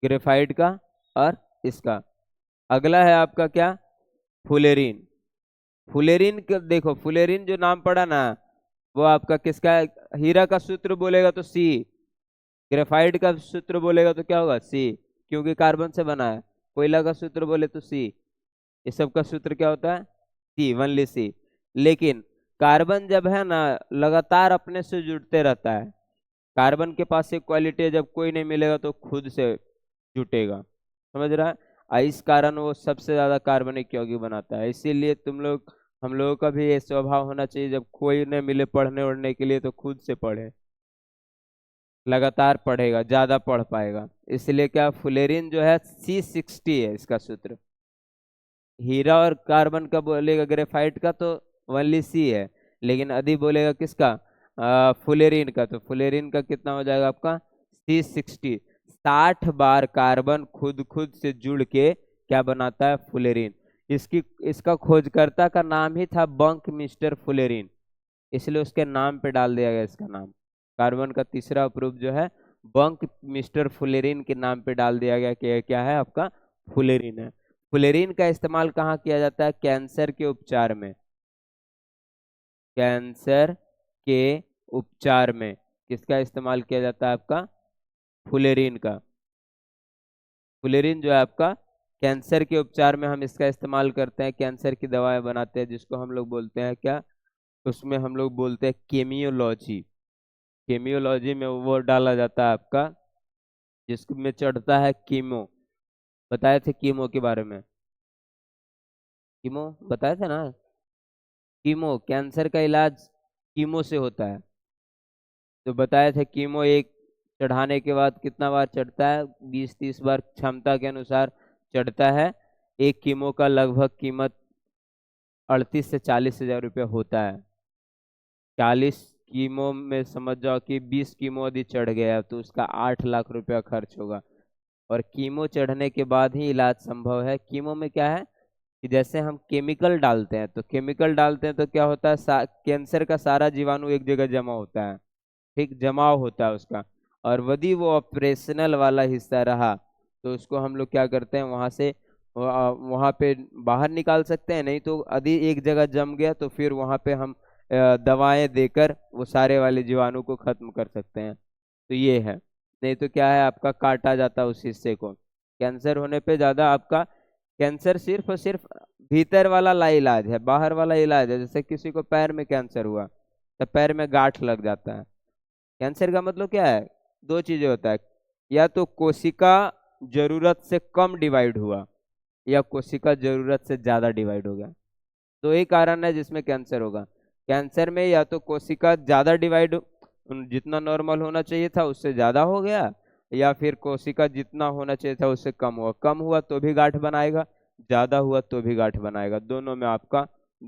ग्रेफाइट का और इसका। अगला है आपका क्या, फुलेरिन। फुलेरिन का देखो, फुलेरिन जो नाम पड़ा ना वो आपका किसका है, हीरा का सूत्र बोलेगा तो सी, ग्रेफाइट का सूत्र बोलेगा तो क्या होगा, सी, क्योंकि कार्बन से बना है। कोयला का सूत्र बोले तो सी। ये सब का सूत्र क्या होता है, सी, वनली सी। लेकिन कार्बन जब है ना लगातार अपने से जुड़ते रहता है, कार्बन के पास एक क्वालिटी है, जब कोई नहीं मिलेगा तो खुद से जुटेगा, समझ रहा है। इस कारण वो सबसे ज्यादा कार्बनिक यौगिक बनाता है। इसीलिए तुम लोग, हम लोगों का भी ये स्वभाव होना चाहिए, जब कोई नहीं मिले पढ़ने उढ़ने के लिए तो खुद से पढ़े। लगातार पढ़ेगा, ज्यादा पढ़ पाएगा। इसलिए क्या फुलेरिन जो है C60 है इसका सूत्र। हीरा और कार्बन का बोलेगा ग्रेफाइट का तो ओनली C है, लेकिन यदि बोलेगा किसका फुलेरिन का, तो फुलेरिन का कितना हो जाएगा आपका C60। 60 बार कार्बन खुद खुद से जुड़ के क्या बनाता है फुलेरिन। इसकी इसका खोजकर्ता का नाम ही था बंक मिस्टर फुलेरिन, इसलिए उसके नाम पे डाल दिया गया इसका नाम। कार्बन का तीसरा उपरूप जो है बंक मिस्टर फुलेरिन के नाम पे डाल दिया गया कि यह क्या है आपका फुलेरिन है। फुलेरिन का इस्तेमाल कहाँ किया जाता है? कैंसर के उपचार में। कैंसर के उपचार में किसका इस्तेमाल किया जाता है? आपका फुलेरिन का। फुलेरिन जो है आपका कैंसर के उपचार में हम इसका इस्तेमाल करते हैं, कैंसर की दवाएं बनाते हैं, जिसको हम लोग बोलते हैं क्या, उसमें हम लोग बोलते हैं केमियोलॉजी। केमियोलॉजी में वो डाला जाता है आपका जिसमें चढ़ता है कीमो। बताए थे कीमो के बारे में, कीमो बताए थे ना। कीमो कैंसर का इलाज कीमो से होता है, तो बताए थे कीमो एक चढ़ाने के बाद कितना बार चढ़ता है? 20-30 बार क्षमता के अनुसार चढ़ता है। एक कीमो का लगभग कीमत 38 से 40 हज़ार रुपये होता है। 40 कीमो में समझ जाओ कि 20 कीमो यदि चढ़ गया तो उसका 8 लाख रुपया खर्च होगा। और कीमो चढ़ने के बाद ही इलाज संभव है। कीमो में क्या है कि जैसे हम केमिकल डालते हैं, तो केमिकल डालते हैं तो क्या होता है कैंसर का सारा जीवाणु एक जगह जमा होता है, ठीक जमाव होता है उसका। और यदि वो ऑपरेशनल वाला हिस्सा रहा तो उसको हम लोग क्या करते हैं वहां से वहां पे बाहर निकाल सकते हैं, नहीं तो यदि एक जगह जम गया तो फिर वहां पे हम दवाएं देकर वो सारे वाले जीवाणु को खत्म कर सकते हैं। तो ये है, नहीं तो क्या है आपका काटा जाता है उस हिस्से को। कैंसर होने पे ज्यादा आपका कैंसर सिर्फ और सिर्फ भीतर वाला ला इलाज है, बाहर वाला इलाज है। जैसे किसी को पैर में कैंसर हुआ तो पैर में गांठ लग जाता है। कैंसर का मतलब क्या है? दो चीजें होता है, या तो कोशिका जरूरत से कम डिवाइड हुआ या कोशिका जरूरत से ज्यादा डिवाइड हो गया। दो ही कारण है जिसमें कैंसर होगा। कैंसर में या तो कोशिका ज्यादा डिवाइड, जितना नॉर्मल होना चाहिए था उससे ज्यादा हो गया, या फिर कोशिका जितना होना चाहिए था उससे कम हुआ। कम हुआ तो भी गांठ बनाएगा, ज्यादा हुआ तो भी गांठ बनाएगा, दोनों में आपका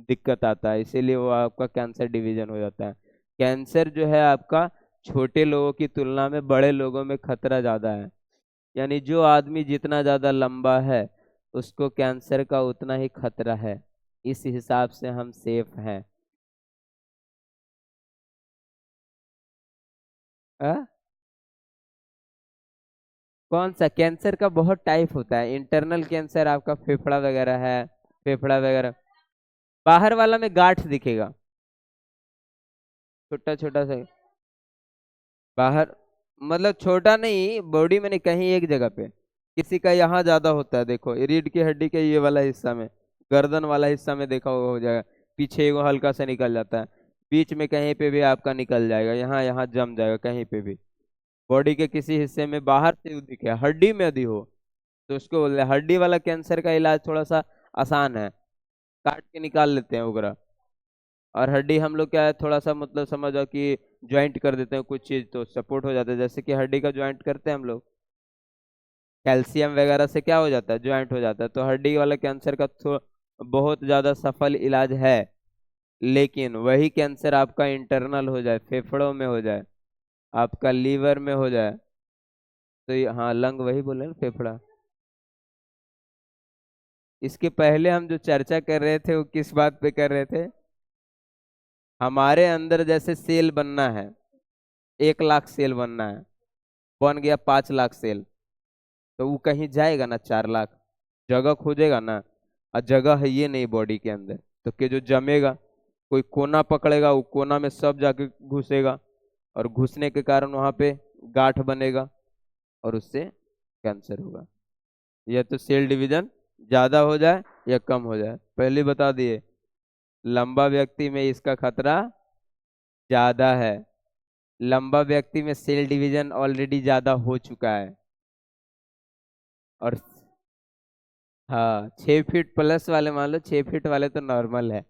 दिक्कत आता है, इसीलिए वो आपका कैंसर डिवीजन हो जाता है। कैंसर जो है आपका छोटे लोगों की तुलना में बड़े लोगों में खतरा ज्यादा है। यानी जो आदमी जितना ज्यादा लंबा है उसको कैंसर का उतना ही खतरा है। इस हिसाब से हम सेफ हैं। आ? कौन सा कैंसर का बहुत टाइप होता है। इंटरनल कैंसर आपका फेफड़ा वगैरह है, फेफड़ा वगैरह। बाहर वाला में गांठ दिखेगा, छोटा छोटा सा। बाहर मतलब छोटा नहीं, बॉडी में नहीं, कहीं एक जगह पे। किसी का यहाँ ज्यादा होता है, देखो ये रीढ़ की हड्डी के ये वाला हिस्सा में, गर्दन वाला हिस्सा में देखा होगा हो जाएगा, पीछे वो हल्का सा निकल जाता है, बीच में कहीं पे भी आपका निकल जाएगा, यहाँ यहाँ जम जाएगा कहीं पे भी। बॉडी के किसी हिस्से में बाहर से वो दिखे, हड्डी में यदि हो तो उसको बोलते हैं हड्डी वाला कैंसर का इलाज थोड़ा सा आसान है, काट के निकाल लेते हैं उगरा। और हड्डी हम लोग क्या है थोड़ा सा मतलब समझो कि ज्वाइंट कर देते हैं कुछ चीज तो सपोर्ट हो जाता है, जैसे कि हड्डी का ज्वाइंट करते हैं हम लोग, कैल्शियम वगैरह से क्या हो जाता है ज्वाइंट हो जाता है। तो हड्डी वाला कैंसर का तो बहुत ज्यादा सफल इलाज है। लेकिन वही कैंसर आपका इंटरनल हो जाए, फेफड़ों में हो जाए, आपका लीवर में हो जाए, तो हाँ लंग वही बोले ना, फेफड़ा। इसके पहले हम जो चर्चा कर रहे थे वो किस बात पे कर रहे थे? हमारे अंदर जैसे सेल बनना है, 1 लाख सेल बनना है, बन गया 5 लाख सेल, तो वो कहीं जाएगा ना, 4 लाख जगह खोजेगा ना। और जगह है ये नहीं बॉडी के अंदर, तो कि जो जमेगा, कोई कोना पकड़ेगा वो कोना में सब जाके घुसेगा, और घुसने के कारण वहां पे गांठ बनेगा और उससे कैंसर होगा। या तो सेल डिवीजन ज्यादा हो जाए या कम हो जाए, पहले बता दिए। लंबा व्यक्ति में इसका खतरा ज्यादा है, लंबा व्यक्ति में सेल डिवीजन ऑलरेडी ज्यादा हो चुका है। और हाँ 6 फीट प्लस वाले, मान लो 6 फीट वाले तो नॉर्मल है।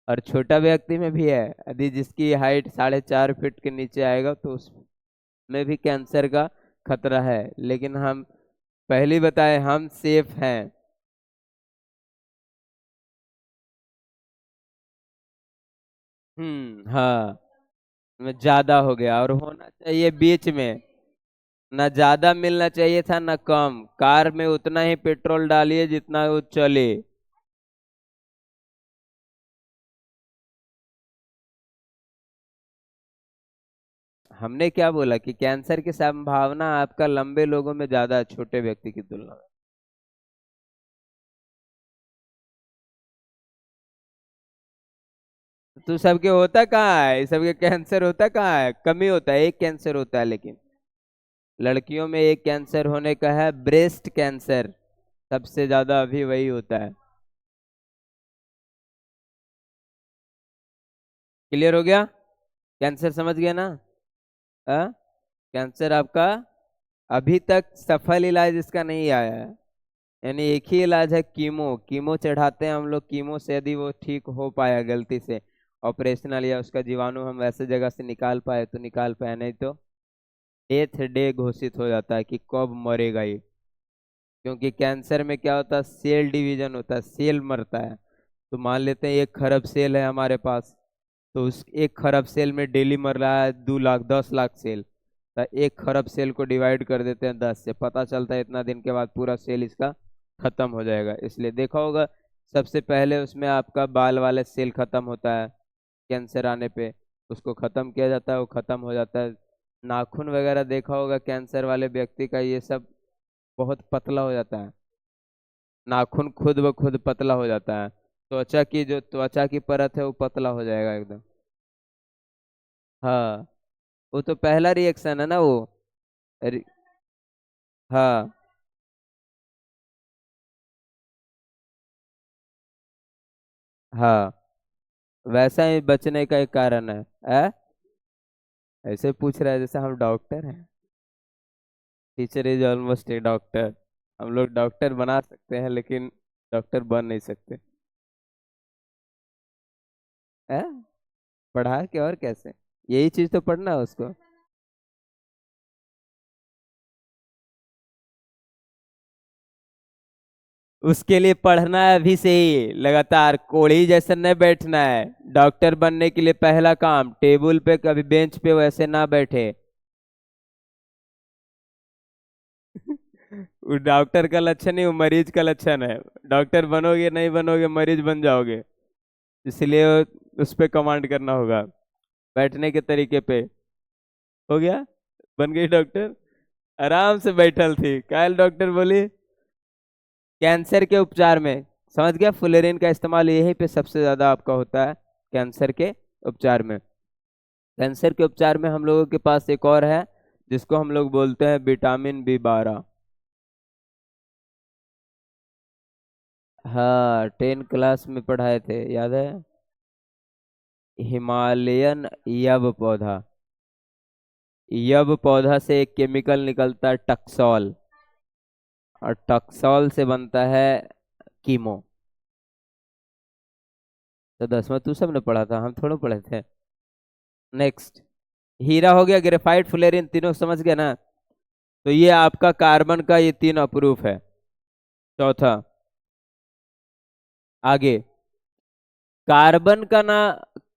और छोटा व्यक्ति में भी है, यदि जिसकी हाइट 4.5 फीट के नीचे आएगा तो उस में भी कैंसर का खतरा है, लेकिन हम पहले बताए हम सेफ हैं। हाँ, में ज्यादा हो गया और होना चाहिए बीच में। ना ज्यादा मिलना चाहिए था ना कम, कार में उतना ही पेट्रोल डालिए जितना वो चले। हमने क्या बोला कि कैंसर की संभावना आपका लंबे लोगों में ज्यादा है, छोटे व्यक्ति की तुलना में। तो सबके होता कहाँ है, सबके कैंसर होता कहाँ है, कम ही होता है, एक कैंसर होता है लेकिन। लड़कियों में एक कैंसर होने का है, ब्रेस्ट कैंसर, सबसे ज्यादा अभी वही होता है। क्लियर हो गया? कैंसर समझ गया ना? हाँ, कैंसर आपका अभी तक सफल इलाज इसका नहीं आया है। यानी एक ही इलाज है, कीमो। कीमो चढ़ाते हैं हम लोग, कीमो से यदि वो ठीक हो पाया गलती से ऑपरेशनल, या उसका जीवाणु हम वैसे जगह से निकाल पाए तो निकाल पाए, नहीं तो डेथ डे घोषित हो जाता है कि कब मरेगा ये। क्योंकि कैंसर में क्या होता है, सेल डिवीजन होता है, सेल मरता है। तो मान लेते हैं 1 खरब सेल है हमारे पास, तो उस 1 खरब सेल में डेली मर रहा है 2 लाख 10 लाख सेल। तो 1 खरब सेल को डिवाइड कर देते हैं 10 से, पता चलता है इतना दिन के बाद पूरा सेल इसका खत्म हो जाएगा। इसलिए देखा होगा सबसे पहले उसमें आपका बाल वाले सेल खत्म होता है, कैंसर आने पे उसको खत्म किया जाता है, वो खत्म हो जाता है। नाखून वगैरह देखा होगा कैंसर वाले व्यक्ति का, ये सब बहुत पतला हो जाता है, नाखून खुद ब खुद पतला हो जाता है। त्वचा की जो त्वचा की परत है वो पतला हो जाएगा एकदम। हाँ, वो तो पहला रिएक्शन है ना वो। रि- हाँ। हाँ, वैसा ही बचने का एक कारण है। ऐसे पूछ रहा है जैसे हम डॉक्टर हैं। Teacher is almost A doctor. हम लोग डॉक्टर बना सकते हैं लेकिन डॉक्टर बन नहीं सकते। है, पढ़ा के और कैसे, यही चीज तो पढ़ना है उसको। उसके लिए पढ़ना है अभी से ही लगातार, कोढ़ी जैसे नहीं बैठना है। डॉक्टर बनने के लिए पहला काम, टेबल पे कभी बेंच पे वैसे ना बैठे। वो डॉक्टर का लक्षण नहीं, वो मरीज का लक्षण है। डॉक्टर बनोगे नहीं बनोगे, मरीज बन जाओगे। इसलिए उस पे कमांड करना होगा, बैठने के तरीके पे। हो गया, बन गई डॉक्टर। आराम से बैठल थी, कायल डॉक्टर बोली कैंसर के उपचार में। समझ गया, फुलेरिन का इस्तेमाल यहीं पे सबसे ज्यादा आपका होता है, कैंसर के उपचार में। कैंसर के उपचार में हम लोगों के पास एक और है, जिसको हम लोग बोलते हैं विटामिन B12। हाँ, 10 क्लास में पढ़ाए थे, याद है? हिमालयन यब पौधा, यब पौधा से एक केमिकल निकलता है टक्सॉल, और टक्सॉल से बनता है कीमो। तो 10वां तू सब ने पढ़ा था, हम थोड़ा पढ़े थे। नेक्स्ट, हीरा हो गया, ग्रेफाइट, फुलेरिन, तीनों समझ गया ना? तो ये आपका कार्बन का ये 3 अप्रूफ है। चौथा, आगे, कार्बन का ना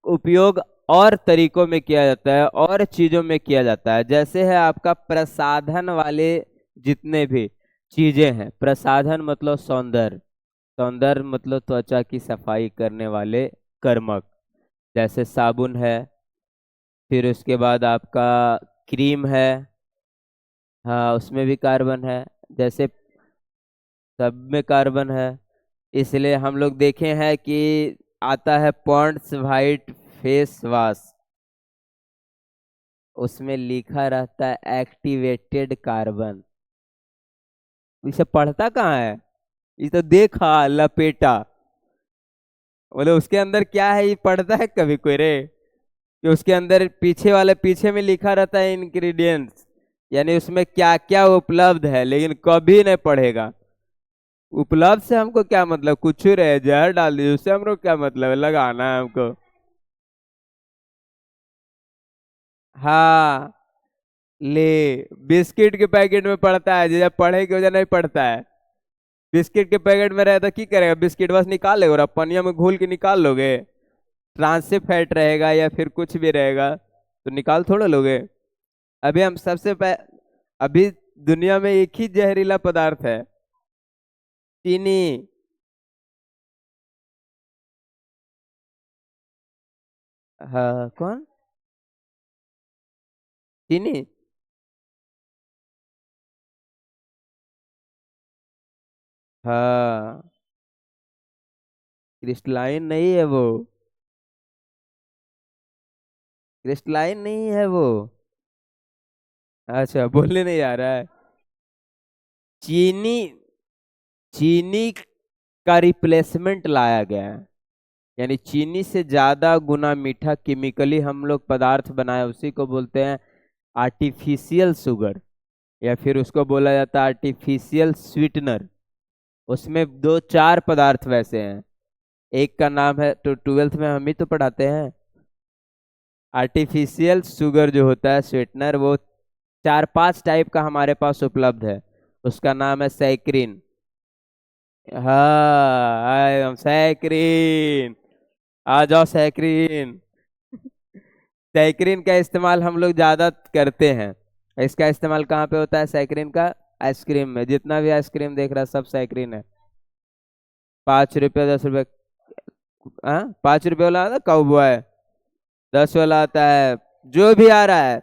उपयोग और तरीकों में किया जाता है, और चीजों में किया जाता है। जैसे है आपका प्रसाधन वाले जितने भी चीजें हैं, प्रसाधन मतलब सौंदर्य, सौंदर्य मतलब त्वचा की सफाई करने वाले कर्मक, जैसे साबुन है, फिर उसके बाद आपका क्रीम है। हाँ, उसमें भी कार्बन है। जैसे सब में कार्बन है। इसलिए हम लोग देखे हैं कि आता है पॉन्ड्स वाइट फेस वॉश, उसमें लिखा रहता है एक्टिवेटेड कार्बन। इसे पढ़ता कहाँ है, ये तो देखा लपेटा, मतलब उसके अंदर क्या है ये पढ़ता है कभी कोई रे? कि उसके अंदर पीछे वाले पीछे में लिखा रहता है इंग्रेडिएंट्स, यानी उसमें क्या क्या उपलब्ध है, लेकिन कभी नहीं पढ़ेगा। उपलब्ध से हमको क्या मतलब, कुछ रहे जहर डाल दीजिए, उससे हमको क्या मतलब है, लगाना है हमको। हाँ, ले, बिस्किट के पैकेट में पड़ता है, जब पढ़े की वजह नहीं पड़ता है। बिस्किट के पैकेट में रहता की करेगा, बिस्किट बस निकाल लेगा और आप पनिया में घोल के निकाल लोगे। ट्रांस से फैट रहेगा या फिर कुछ भी रहेगा तो निकाल थोड़ा लोगे। अभी हम अभी दुनिया में एक ही जहरीला पदार्थ है, चीनी। हाँ, कौन? चीनी। हाँ, क्रिस्टलाइन नहीं है वो, क्रिस्टलाइन नहीं है वो। अच्छा, बोलने नहीं आ रहा है। चीनी, चीनी का रिप्लेसमेंट लाया गया है, यानी चीनी से ज्यादा गुना मीठा केमिकली हम लोग पदार्थ बनाए, उसी को बोलते हैं आर्टिफिशियल शुगर, या फिर उसको बोला जाता है आर्टिफिशियल स्वीटनर। उसमें दो चार पदार्थ वैसे हैं। एक का नाम है, तो ट्वेल्थ में हम ही तो पढ़ाते हैं, आर्टिफिशियल शुगर जो होता है स्वीटनर, वो चार पांच टाइप का हमारे पास उपलब्ध है। उसका नाम है सैक्रिन। हाँ, आई एम सैक्रिन। आ जाओ सैक्रिन। सैक्रिन का इस्तेमाल हम लोग ज्यादा करते हैं। इसका इस्तेमाल कहाँ पे होता है सैक्रिन का? आइसक्रीम में, जितना भी आइसक्रीम देख रहा है सब सैक्रिन है। 5 रुपये 10 रुपये। हाँ, 5 रुपये वाला आता काउबॉय, 10 वाला आता है, जो भी आ रहा है।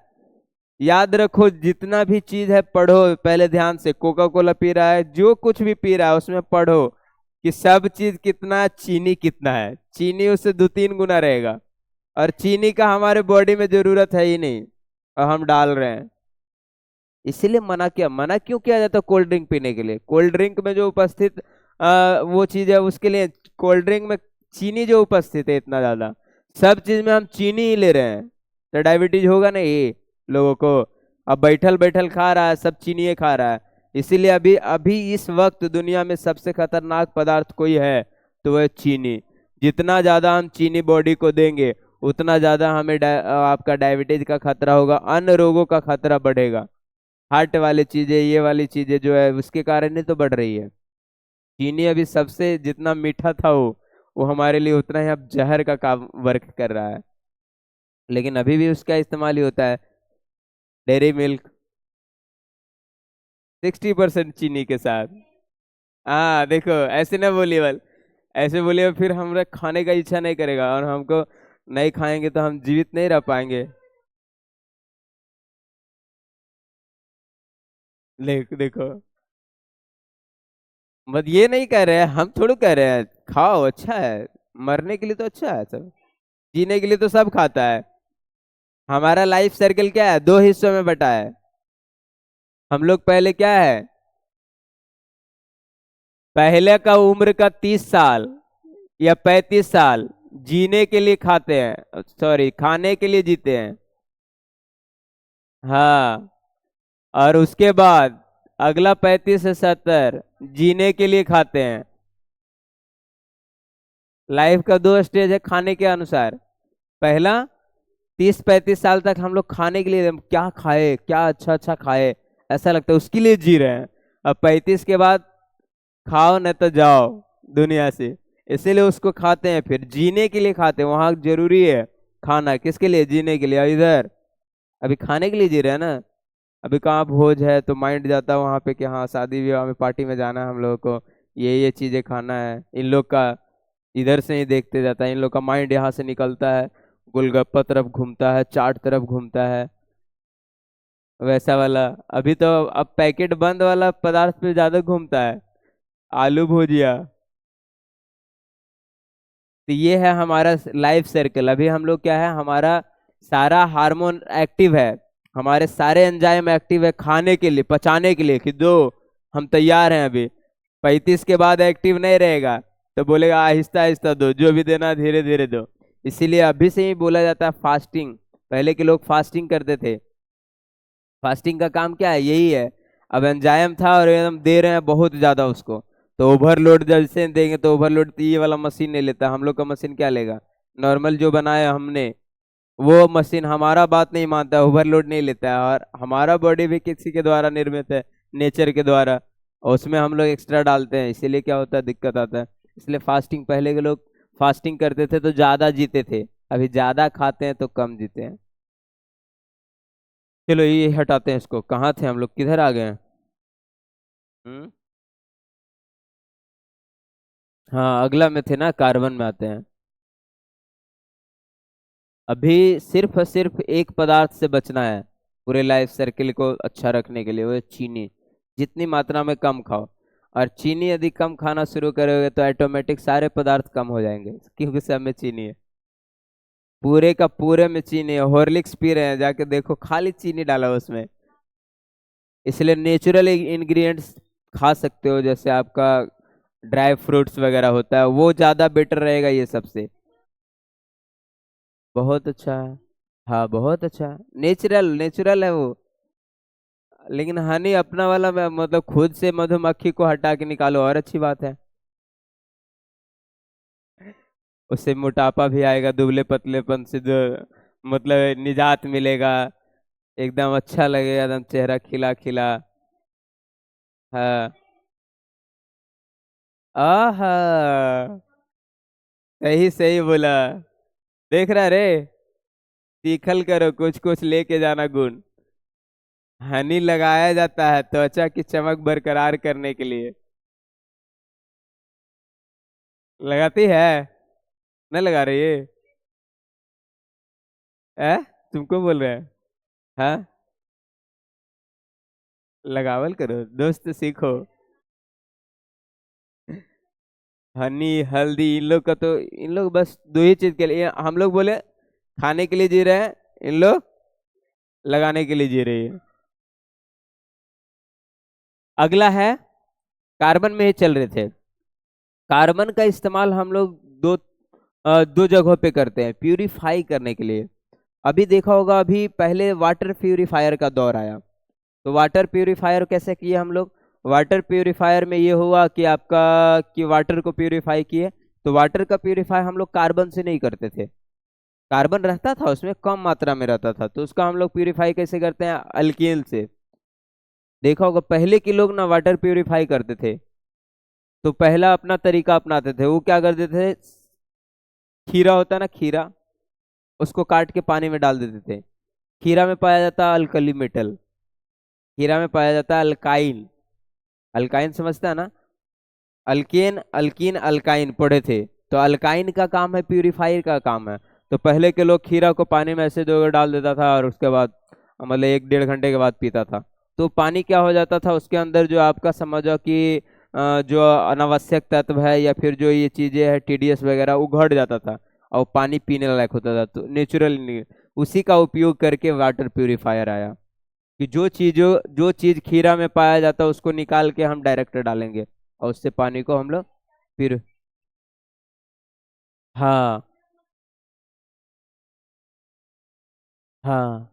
याद रखो, जितना भी चीज है पढ़ो पहले ध्यान से। कोका कोला पी रहा है, जो कुछ भी पी रहा है उसमें पढ़ो कि सब चीज कितना, चीनी कितना है। चीनी उससे 2-3 गुना रहेगा, और चीनी का हमारे बॉडी में जरूरत है ही नहीं, और हम डाल रहे हैं। इसीलिए मना क्यों किया जाता है कोल्ड ड्रिंक पीने के लिए? कोल्ड ड्रिंक में जो उपस्थित वो चीज है उसके लिए, कोल्ड ड्रिंक में चीनी जो उपस्थित है इतना ज्यादा, सब चीज में हम चीनी ही ले रहे हैं, तो डायबिटीज होगा नहीं लोगों को। अब बैठल बैठल खा रहा है, सब चीनी खा रहा है। इसीलिए अभी अभी इस वक्त दुनिया में सबसे खतरनाक पदार्थ कोई है तो वह है चीनी। जितना ज्यादा हम चीनी बॉडी को देंगे उतना ज्यादा हमें आपका डायबिटीज का खतरा होगा, अन्य रोगों का खतरा बढ़ेगा। हार्ट वाली चीजें, ये वाली चीजें जो है उसके कारण ही तो बढ़ रही है। चीनी अभी सबसे जितना मीठा था वो हमारे लिए उतना ही अब जहर का काम वर्क कर रहा है। लेकिन अभी भी उसका इस्तेमाल ही होता है। डेयरी मिल्क 60% चीनी के साथ। हाँ देखो, ऐसे ना बोलिए बल, ऐसे बोलिए फिर हमरा खाने का इच्छा नहीं करेगा, और हमको नहीं खाएंगे तो हम जीवित नहीं रह पाएंगे। देखो, मत ये नहीं कह रहे हैं, हम थोड़ा कह रहे हैं खाओ अच्छा है, मरने के लिए तो अच्छा है सब, जीने के लिए तो सब खाता है। हमारा लाइफ सर्कल क्या है, 2 हिस्सों में बटा है। हम लोग पहले क्या है, पहले का उम्र का 30 साल या 35 साल जीने के लिए खाते हैं, सॉरी खाने के लिए जीते हैं। हाँ, और उसके बाद अगला 35 से 70 जीने के लिए खाते हैं। लाइफ का 2 स्टेज है खाने के अनुसार। पहला, 30-35 साल तक हम लोग खाने के लिए, क्या खाए, क्या अच्छा अच्छा खाए, ऐसा लगता है उसके लिए जी रहे हैं। अब 35 के बाद खाओ न तो जाओ दुनिया से, इसीलिए उसको खाते हैं। फिर जीने के लिए खाते हैं, वहां जरूरी है खाना, किसके लिए? जीने के लिए। और इधर अभी खाने के लिए जी रहे हैं ना। अभी कहाँ भोज है तो माइंड जाता है वहां पे कि हाँ शादी विवाह में पार्टी में जाना है हम लोगों को, ये चीजें खाना है। इन लोग का इधर से ही देखते जाता है, इन लोग का माइंड यहाँ से निकलता है, गोलगप्पा तरफ घूमता है, चाट तरफ घूमता है, वैसा वाला। अभी तो अब पैकेट बंद वाला पदार्थ पे ज्यादा घूमता है, आलू भुजिया। तो ये है हमारा लाइफ सर्कल। अभी हम लोग क्या है, हमारा सारा हार्मोन एक्टिव है, हमारे सारे एंजाइम एक्टिव है खाने के लिए, पचाने के लिए कि दो, हम तैयार हैं। अभी 35 के बाद एक्टिव नहीं रहेगा, तो बोलेगा आहिस्ता आहिस्ता दो, जो भी देना धीरे धीरे दो। इसीलिए अभी से ही बोला जाता है फास्टिंग। पहले के लोग फास्टिंग करते थे। फास्टिंग का काम क्या है, यही है। अब एंजाइम था और एकदम दे रहे हैं बहुत ज्यादा उसको, तो ओवरलोड जैसे देंगे तो ओवरलोड, ये वाला मशीन नहीं लेता, हम लोग का मशीन क्या लेगा, नॉर्मल जो बनाया हमने वो मशीन हमारा बात नहीं मानता है, ओवरलोड नहीं लेता है, और हमारा बॉडी भी किसी के द्वारा निर्मित है, नेचर के द्वारा, और उसमें हम लोग एक्स्ट्रा डालते हैं, इसीलिए क्या होता है, दिक्कत आता है। इसलिए फास्टिंग, पहले के लोग फास्टिंग करते थे तो ज्यादा जीते थे, अभी ज्यादा खाते हैं तो कम जीते हैं। चलो ये हटाते हैं इसको, कहाँ थे हम लोग, किधर आ गए हैं? हम्म। हाँ अगला में थे ना, कार्बन में आते हैं। अभी सिर्फ और सिर्फ एक पदार्थ से बचना है पूरे लाइफ सर्किल को अच्छा रखने के लिए, वो है चीनी। जितनी मात्रा में कम खाओ, और चीनी यदि कम खाना शुरू करोगे तो ऑटोमेटिक सारे पदार्थ कम हो जाएंगे, क्योंकि सब में चीनी है। पूरे का पूरे में चीनी है, हॉर्लिक्स पी रहे हैं जाके देखो, खाली चीनी डाला है उसमें। इसलिए नेचुरल इंग्रेडिएंट्स खा सकते हो, जैसे आपका ड्राई फ्रूट्स वगैरह होता है, वो ज़्यादा बेटर रहेगा ये सबसे। बहुत अच्छा है। हाँ बहुत अच्छा है, नेचुरल नेचुरल है वो। लेकिन हनी अपना वाला में मतलब खुद से मधुमक्खी को हटा के निकालो और अच्छी बात है। उससे मोटापा भी आएगा, दुबले पतलेपन से जो मतलब निजात मिलेगा, एकदम अच्छा लगेगा, एकदम चेहरा खिला खिला। हाँ। आहा, सही सही बोला। देख रहा रे, सीखल करो, कुछ कुछ लेके जाना गुण। हनी लगाया जाता है त्वचा की चमक बरकरार करने के लिए। लगाती है? नहीं लगा रही है? तुमको बोल रहे हैं? हाँ, लगावल करो दोस्त, सीखो। हनी हल्दी इन लोग का तो, इन लोग बस दो ही चीज के लिए, हम लोग बोले खाने के लिए जी रहे हैं, इन लोग लगाने के लिए जी रही है। अगला है, कार्बन में ही चल रहे थे। कार्बन का इस्तेमाल हम लोग दो जगहों पे करते हैं प्यूरिफाई करने के लिए। अभी देखा होगा, अभी पहले वाटर प्यूरिफायर का दौर आया, तो वाटर प्यूरिफायर कैसे किए हम लोग? वाटर प्यूरिफायर में ये हुआ कि आपका, कि वाटर को प्यूरिफाई किए, तो वाटर का प्यूरिफाई हम लोग कार्बन से नहीं करते थे। कार्बन रहता था उसमें, कम मात्रा में रहता था, तो उसका हम लोग प्यूरिफाई कैसे करते हैं, अल्केन से। देखा होगा पहले के लोग ना वाटर प्यूरिफाई करते थे, तो पहला अपना तरीका अपनाते थे, वो क्या करते थे, खीरा होता है ना, खीरा, उसको काट के पानी में डाल देते थे। खीरा में पाया जाता है अल्कली मेटल, खीरा में पाया जाता है अल्काइन। अल्काइन समझता है ना? अल्केन अल्कीन अल्काइन पढ़े थे, तो अल्काइन का काम है, प्यूरिफायर का काम है। तो पहले के लोग खीरा को पानी में ऐसे दो डाल देता था, और उसके बाद मतलब 1-1.5 घंटे के बाद पीता था। तो पानी क्या हो जाता था, उसके अंदर जो आपका समझो कि जो अनावश्यक तत्व है, या फिर जो ये चीजें है टीडीएस वगैरह, वो घट जाता था, और पानी पीने लायक होता था, तो नेचुरल। उसी का उपयोग करके वाटर प्यूरिफायर आया, कि जो चीज खीरा में पाया जाता है उसको निकाल के हम डायरेक्ट डालेंगे, और उससे पानी को हम लोग फिर। हाँ हाँ,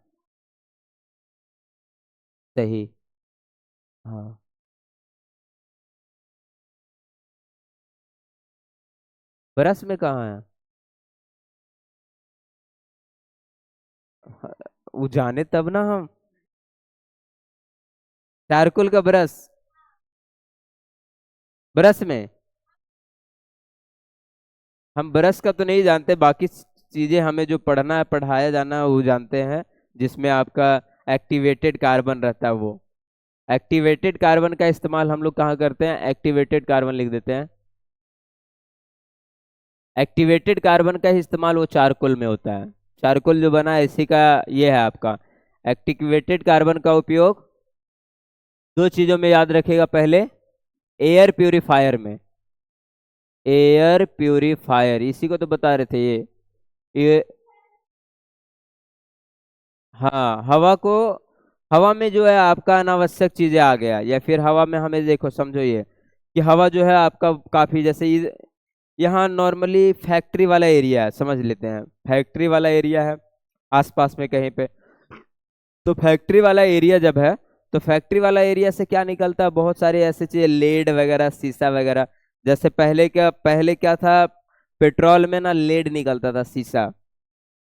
सही। हाँ, ब्रश में कहाँ है? हाँ, वो जाने तब ना हम। चारकोल का ब्रश, ब्रश में? हम ब्रश का तो नहीं जानते, बाकी चीजें हमें जो पढ़ना है, पढ़ाया जाना है, वो जानते हैं, जिसमें आपका एक्टिवेटेड कार्बन रहता है वो। एक्टिवेटेड कार्बन का इस्तेमाल हम लोग कहाँ करते हैं, एक्टिवेटेड कार्बन लिख देते हैं। एक्टिवेटेड कार्बन का ही इस्तेमाल वो चारकोल में होता है। चारकोल जो बना है इसी का, ये है आपका एक्टिवेटेड कार्बन का उपयोग। दो चीजों में याद रखिएगा, पहले एयर प्यूरिफायर में, एयर प्यूरिफायर इसी को तो बता रहे थे ये। हाँ, हवा को, हवा में जो है आपका अनावश्यक चीजें आ गया, या फिर हवा में हमें देखो, समझो ये, कि हवा जो है आपका काफी, जैसे यहाँ नॉर्मली फैक्ट्री वाला एरिया है, समझ लेते हैं फैक्ट्री वाला एरिया है आसपास में कहीं पे। तो फैक्ट्री वाला एरिया जब है, तो फैक्ट्री वाला एरिया से क्या निकलता है, बहुत सारे ऐसे चीजें, लेड वगैरह, शीशा वगैरह। जैसे पहले क्या था, पेट्रोल में ना लेड निकलता था, शीशा।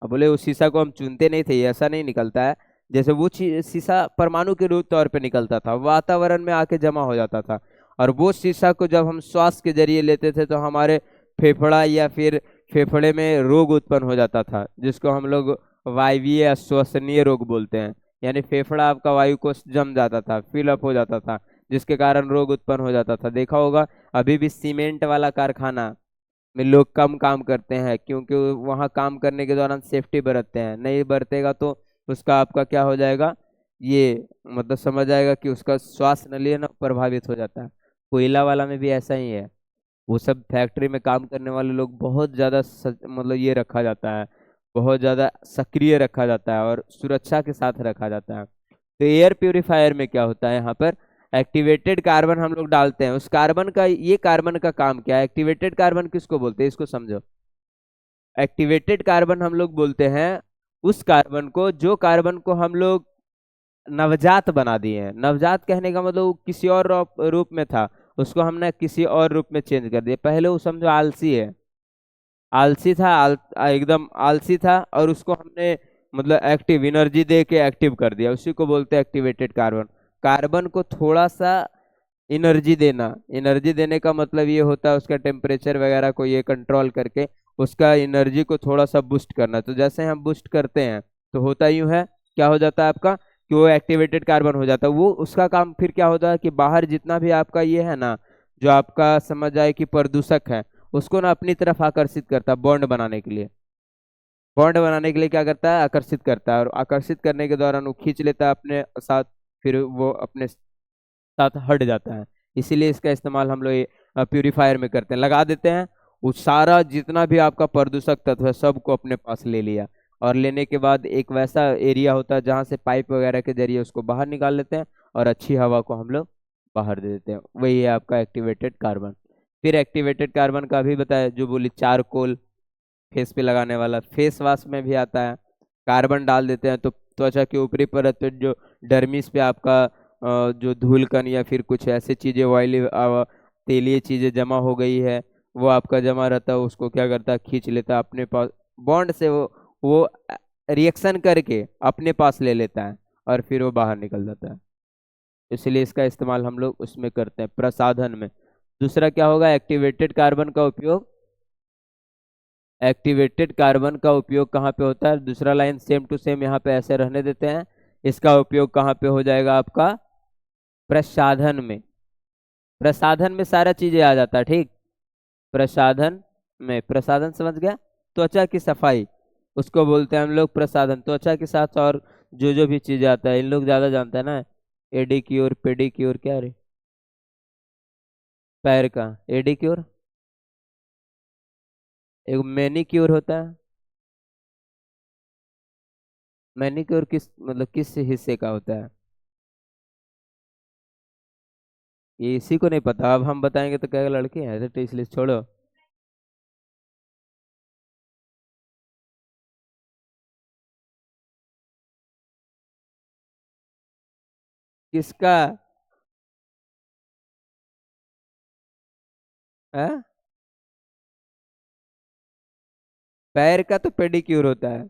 अब बोले उस शीशा को हम चुनते नहीं थे, ये ऐसा नहीं निकलता है। जैसे वो शीशा परमाणु के रूप तौर पे निकलता था, वातावरण में आके जमा हो जाता था। और वो शीशा को जब हम श्वास के जरिए लेते थे तो हमारे फेफड़ा या फिर फेफड़े में रोग उत्पन्न हो जाता था, जिसको हम लोग वायवीय अश्वसनीय रोग बोलते हैं। यानी फेफड़ा आपका वायु को जम जाता था, फिलअप हो जाता था, जिसके कारण रोग उत्पन्न हो जाता था। देखा होगा अभी भी सीमेंट वाला कारखाना में लोग कम काम करते हैं, क्योंकि वहाँ काम करने के दौरान सेफ्टी बरतते हैं। नहीं बरतेगा तो उसका आपका क्या हो जाएगा, ये मतलब समझ आएगा कि उसका श्वास नली है ना प्रभावित हो जाता है। कोयला वाला में भी ऐसा ही है। वो सब फैक्ट्री में काम करने वाले लोग बहुत ज्यादा मतलब ये रखा जाता है, बहुत ज्यादा सक्रिय रखा जाता है और सुरक्षा के साथ रखा जाता है। तो एयर प्यूरिफायर में क्या होता है, यहाँ पर एक्टिवेटेड कार्बन हम लोग डालते हैं। उस कार्बन का, ये कार्बन का काम क्या है, एक्टिवेटेड कार्बन किसको बोलते हैं इसको समझो। एक्टिवेटेड कार्बन हम लोग बोलते हैं उस कार्बन को, जो कार्बन को हम लोग नवजात बना दिए हैं। नवजात कहने का मतलब वो किसी और रूप में था, उसको हमने किसी और रूप में चेंज कर दिया। पहले वो समझो आलसी है, आलसी था, एकदम आलसी था, और उसको हमने मतलब एक्टिव एनर्जी दे के एक्टिव कर दिया, उसी को बोलते हैं एक्टिवेटेड कार्बन। कार्बन को थोड़ा सा एनर्जी देना, एनर्जी देने का मतलब ये होता है उसका टेम्परेचर वगैरह को ये कंट्रोल करके उसका एनर्जी को थोड़ा सा बूस्ट करना। तो जैसे हम बूस्ट करते हैं तो होता यूं है, क्या हो जाता है आपका कि वो एक्टिवेटेड कार्बन हो जाता है। वो उसका काम फिर क्या होता है कि बाहर जितना भी आपका ये है ना, जो आपका समझ आए कि प्रदूषक है, उसको ना अपनी तरफ आकर्षित करता है बॉन्ड बनाने के लिए। बॉन्ड बनाने के लिए क्या करता है, आकर्षित करता है, और आकर्षित करने के दौरान वो खींच लेता है अपने साथ, फिर वो अपने साथ हट जाता है। इसीलिए इसका इस्तेमाल हम लोग प्यूरिफायर में करते हैं, लगा देते हैं। वो सारा जितना भी आपका प्रदूषक तत्व है सबको अपने पास ले लिया, और लेने के बाद एक वैसा एरिया होता है जहाँ से पाइप वगैरह के जरिए उसको बाहर निकाल लेते हैं, और अच्छी हवा को हम लोग बाहर दे देते हैं। वही है आपका एक्टिवेटेड कार्बन। फिर एक्टिवेटेड कार्बन का भी बताया, जो बोली चारकोल, फेस पे लगाने वाला, फेस वॉश में भी आता है। कार्बन डाल देते हैं तो त्वचा के ऊपरी परत पे जो डर्मिस पे आपका जो धूलकण या फिर कुछ ऐसे चीजें ऑयली तेलीय चीजें जमा हो गई है, वो आपका जमा रहता है, उसको क्या करता है खींच लेता है अपने पास, बॉन्ड से वो रिएक्शन करके अपने पास ले लेता है, और फिर वो बाहर निकल जाता है। इसलिए इसका इस्तेमाल हम लोग उसमें करते हैं, प्रसाधन में। दूसरा क्या होगा, एक्टिवेटेड कार्बन का उपयोग, एक्टिवेटेड कार्बन का उपयोग कहाँ पे होता है, दूसरा लाइन सेम टू सेम यहाँ पे ऐसे रहने देते हैं। इसका उपयोग कहाँ पे हो जाएगा आपका, प्रसाधन में। प्रसाधन में सारा चीजें आ जाता है, ठीक। प्रसाधन में, प्रसाधन समझ गया, त्वचा की सफाई, उसको बोलते हैं हम लोग प्रसाधन। त्वचा के साथ और जो भी चीजें आता है इन लोग ज्यादा जानते हैं ना। एडिक्योर, पेडिक्योर, क्या रे, पैर का एडिक्योर, एक मैनिक्योर होता है। मैनिक्योर किस मतलब किस हिस्से का होता है, ये इसी को नहीं पता। अब हम बताएंगे तो क्या लड़के हैं, तो इसलिए छोड़ो। किसका है, पैर का तो पेडिक्योर होता है।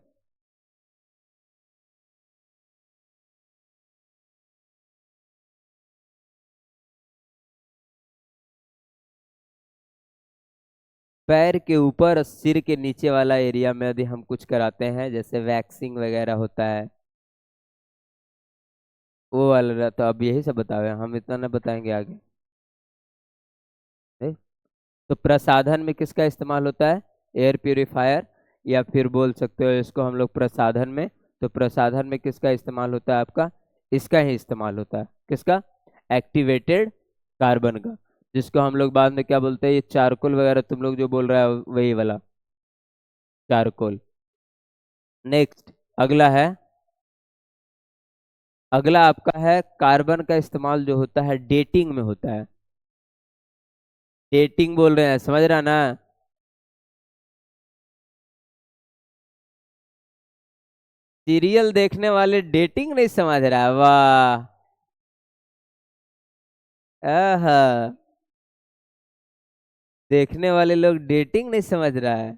पैर के ऊपर और सिर के नीचे वाला एरिया में यदि हम कुछ कराते हैं, जैसे वैक्सिंग वगैरह होता है, वो वाला, तो अब यही सब बतावे, हम इतना ना बताएंगे आगे। नहीं? तो प्रसाधन में किसका इस्तेमाल होता है, एयर प्यूरिफायर, या फिर बोल सकते हो इसको हम लोग प्रसाधन में। तो प्रसाधन में किसका इस्तेमाल होता है आपका, इसका ही इस्तेमाल होता है, किसका, एक्टिवेटेड कार्बन का, जिसको हम लोग बाद में क्या बोलते हैं, ये चारकोल वगैरह तुम लोग जो बोल रहा है वही वाला चारकोल। नेक्स्ट, अगला है, अगला आपका है कार्बन का इस्तेमाल जो होता है डेटिंग में होता है। डेटिंग बोल रहे हैं, समझ रहा ना। सीरियल देखने वाले डेटिंग नहीं समझ रहा, वाह। आहा, देखने वाले लोग डेटिंग नहीं समझ रहा है।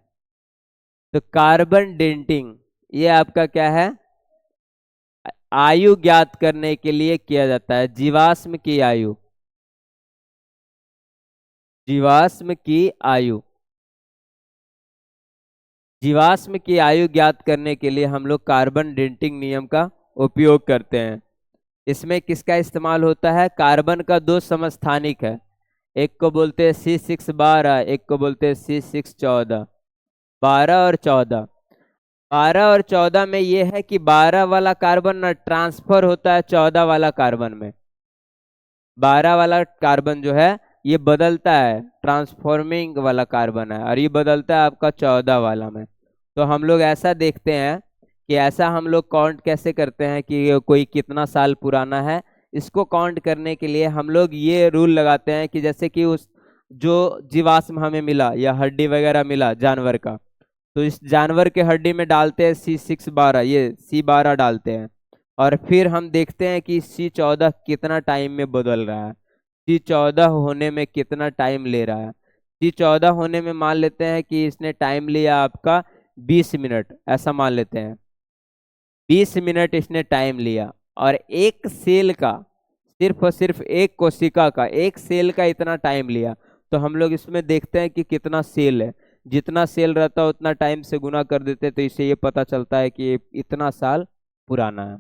तो कार्बन डेटिंग, ये आपका क्या है, आयु ज्ञात करने के लिए किया जाता है, जीवाश्म की आयु, जीवाश्म की आयु। जीवाश्म की आयु ज्ञात करने के लिए हम लोग कार्बन डेटिंग नियम का उपयोग करते हैं। इसमें किसका इस्तेमाल होता है, कार्बन का दो समस्थानिक है, एक को बोलते हैं C612, एक को बोलते हैं C614, 12 और 14। 12 और 14 में ये है कि 12 वाला कार्बन ना ट्रांसफर होता है 14 वाला कार्बन में। 12 वाला कार्बन जो है ये बदलता है, ट्रांसफॉर्मिंग वाला कार्बन है, और ये बदलता है आपका 14 वाला में। तो हम लोग ऐसा देखते हैं कि ऐसा हम लोग काउंट कैसे करते हैं कि ये कोई कितना साल पुराना है। इसको काउंट करने के लिए हम लोग ये रूल लगाते हैं कि जैसे कि उस जो जीवाश्म हमें मिला या हड्डी वगैरह मिला जानवर का, तो इस जानवर के हड्डी में डालते हैं C612, ये C12 डालते हैं, और फिर हम देखते हैं कि C14 कितना टाइम में बदल रहा है, C14 होने में कितना टाइम ले रहा है। C14 होने में मान लेते हैं कि इसने टाइम लिया आपका 20 मिनट, ऐसा मान लेते हैं 20 मिनट इसने टाइम लिया, और एक सेल का, सिर्फ और सिर्फ एक कोशिका का, एक सेल का इतना टाइम लिया। तो हम लोग इसमें देखते हैं कि कितना सेल है, जितना सेल रहता है उतना टाइम से गुना कर देते हैं, तो इससे ये पता चलता है कि ये इतना साल पुराना है।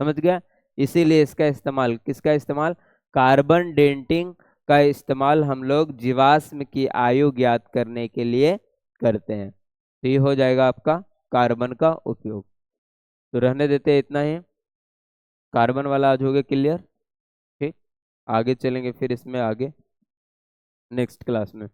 समझ गया। इसीलिए इसका इस्तेमाल, किसका इस्तेमाल, कार्बन डेटिंग का इस्तेमाल हम लोग जीवाश्म की आयु ज्ञात करने के लिए करते हैं। तो ये हो जाएगा आपका कार्बन का उपयोग। तो रहने देते हैं इतना ही, कार्बन वाला आज हो गया क्लियर। ठीक, आगे चलेंगे फिर इसमें आगे नेक्स्ट क्लास में।